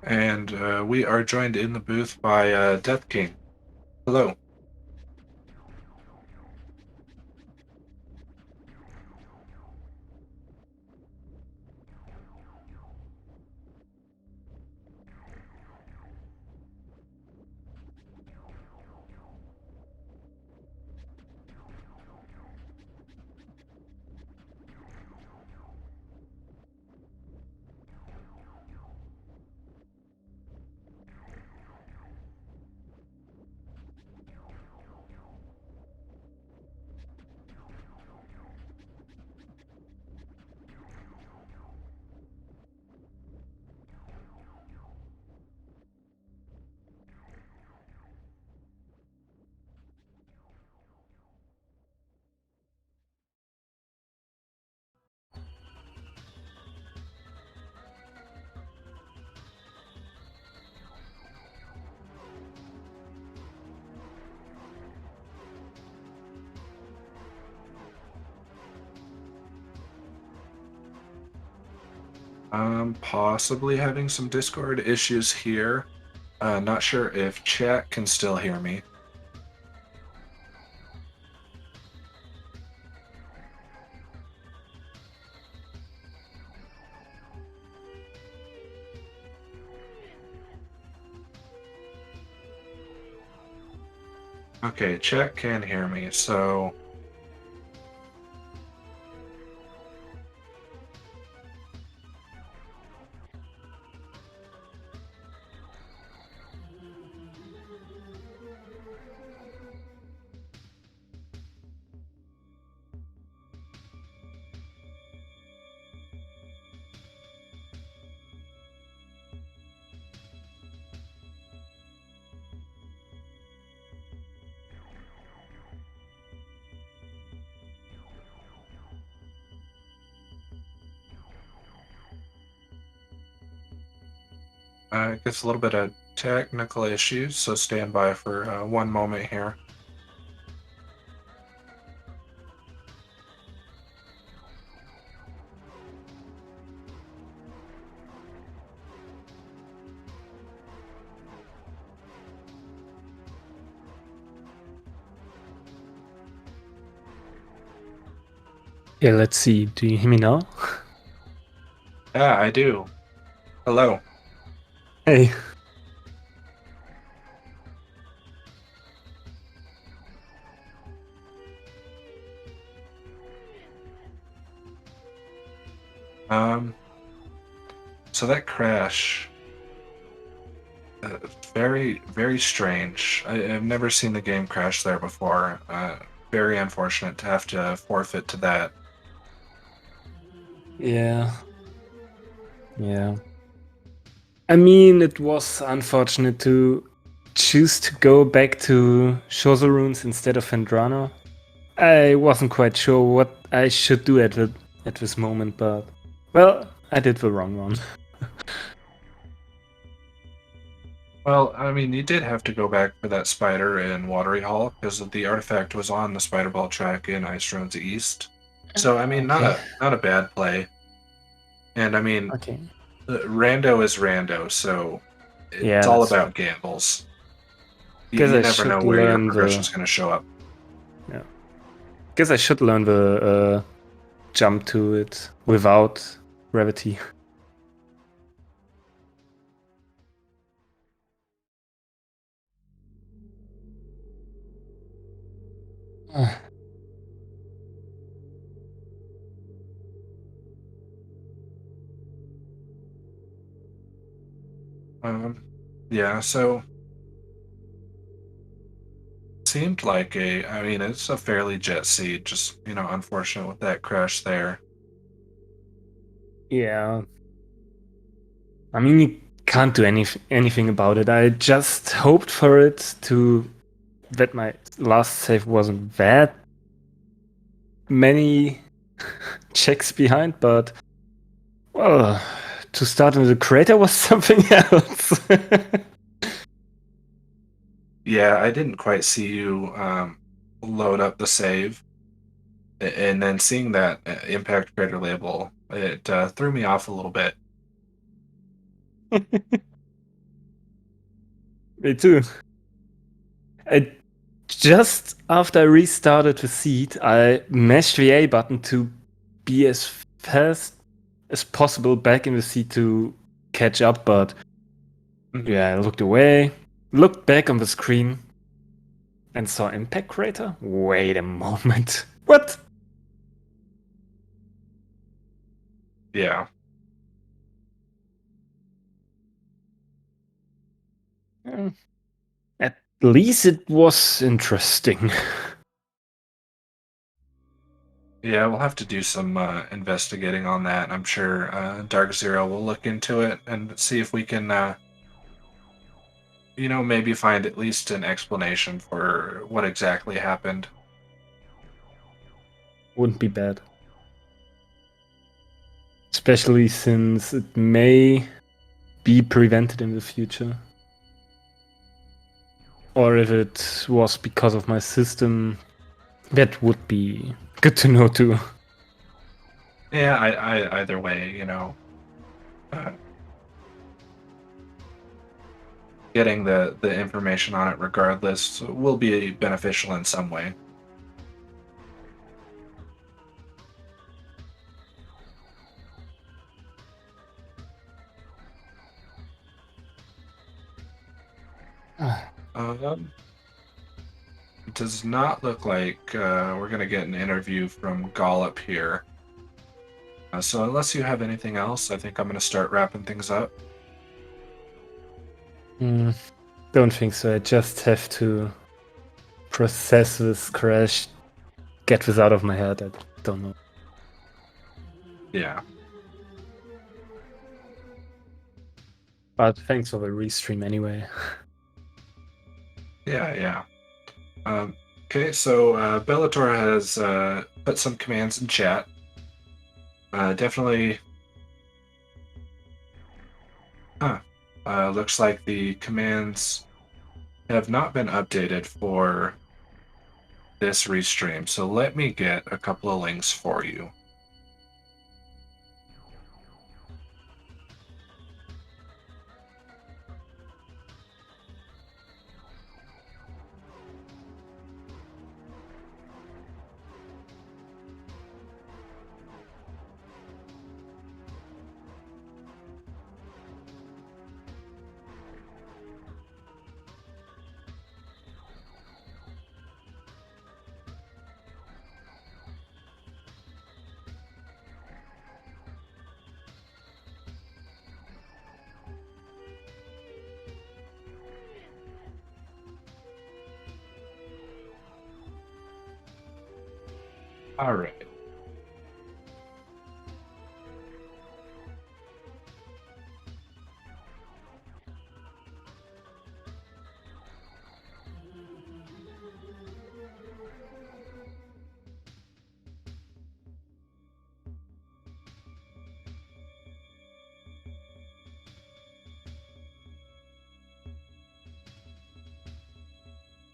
And we are joined in the booth by Death King. Hello. Possibly having some Discord issues here. Not sure if chat can still hear me. Okay, chat can hear me, so it gets a little bit of technical issues, so stand by for one moment here. Yeah, let's see. Do you hear me now? Yeah, I do. Hello. Hey. Um, so that crash, very, very strange. I've never seen the game crash there before. Very unfortunate to have to forfeit to that. Yeah. Yeah. I mean, it was unfortunate to choose to go back to Chozo Runes instead of Vendrano. I wasn't quite sure what I should do at this moment, but well, I did the wrong one. Well, I mean, you did have to go back for that spider in Watery Hall because the artifact was on the Spider Ball track in Ice Ruins East. So, I mean, Okay. not a bad play. And I mean, Okay. Rando is Rando, so it's Yeah, all that's about true. gambles. Guess You I never know should where your learn progression's the going to show up. yeah. Guess I should learn the jump to it without gravity. Um, yeah, so seemed like I mean, it's a fairly jet seat, just, unfortunate with that crash there. Yeah. I mean, you can't do anything about it. I just hoped for it to that my last save wasn't that many checks behind, but well, to start with the creator was something else. Yeah, I didn't quite see you load up the save. And then seeing that Impact Creator label, it threw me off a little bit. Me too. I, just after I restarted the seed, I mashed the A button to be as fast as possible back in the seat to catch up, but Mhm. yeah, I looked away, looked back on the screen, and saw impact crater. Wait a moment. What? Yeah. At least it was interesting. Yeah, we'll have to do some investigating on that. I'm sure Dark Zero will look into it and see if we can, maybe find at least an explanation for what exactly happened. Wouldn't be bad. Especially since it may be prevented in the future. Or if it was because of my system, that would be good to know too. Yeah, either way, uh, getting the information on it regardless will be beneficial in some way. Um, it does not look like we're going to get an interview from Gollop here. So unless you have anything else, I think I'm going to start wrapping things up. Don't think so. I just have to process this crash, get this out of my head. I don't know. Yeah. But thanks for the restream anyway. Yeah, yeah. Okay, so Bellator has put some commands in chat. Definitely. Huh. Looks like the commands have not been updated for this restream. So let me get a couple of links for you. All right.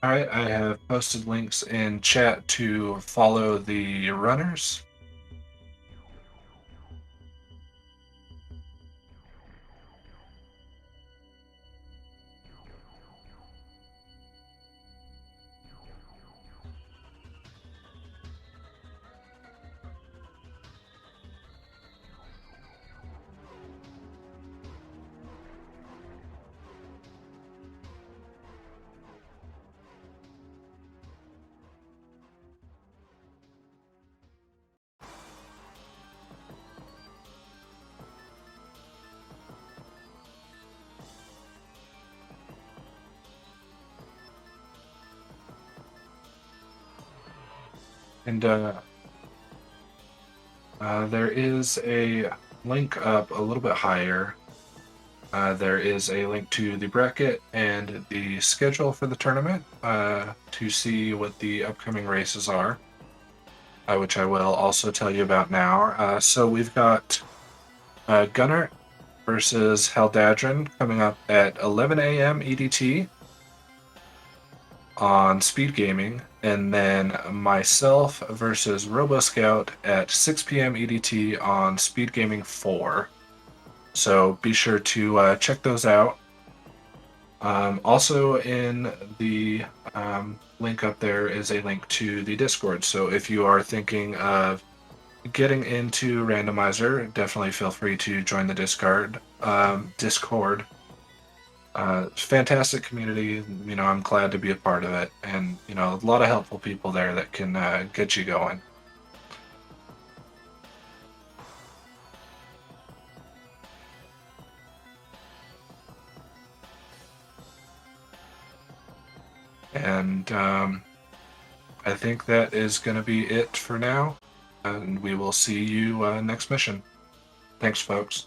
All right, I have posted links in chat to follow the runners. And there is a link up a little bit higher. There is a link to the bracket and the schedule for the tournament to see what the upcoming races are, which I will also tell you about now. So we've got Gunnar versus Haldadrin coming up at 11 a.m. EDT on SpeedGaming, and then myself versus RoboScout at 6 p.m. EDT on SpeedGaming 4. So be sure to check those out. Also in the link up there is a link to the Discord. So if you are thinking of getting into Randomizer, definitely feel free to join the Discord. Fantastic community. You know, I'm glad to be a part of it, and you know, a lot of helpful people there that can get you going. And I think that is going to be it for now, and we will see you next mission. Thanks, folks.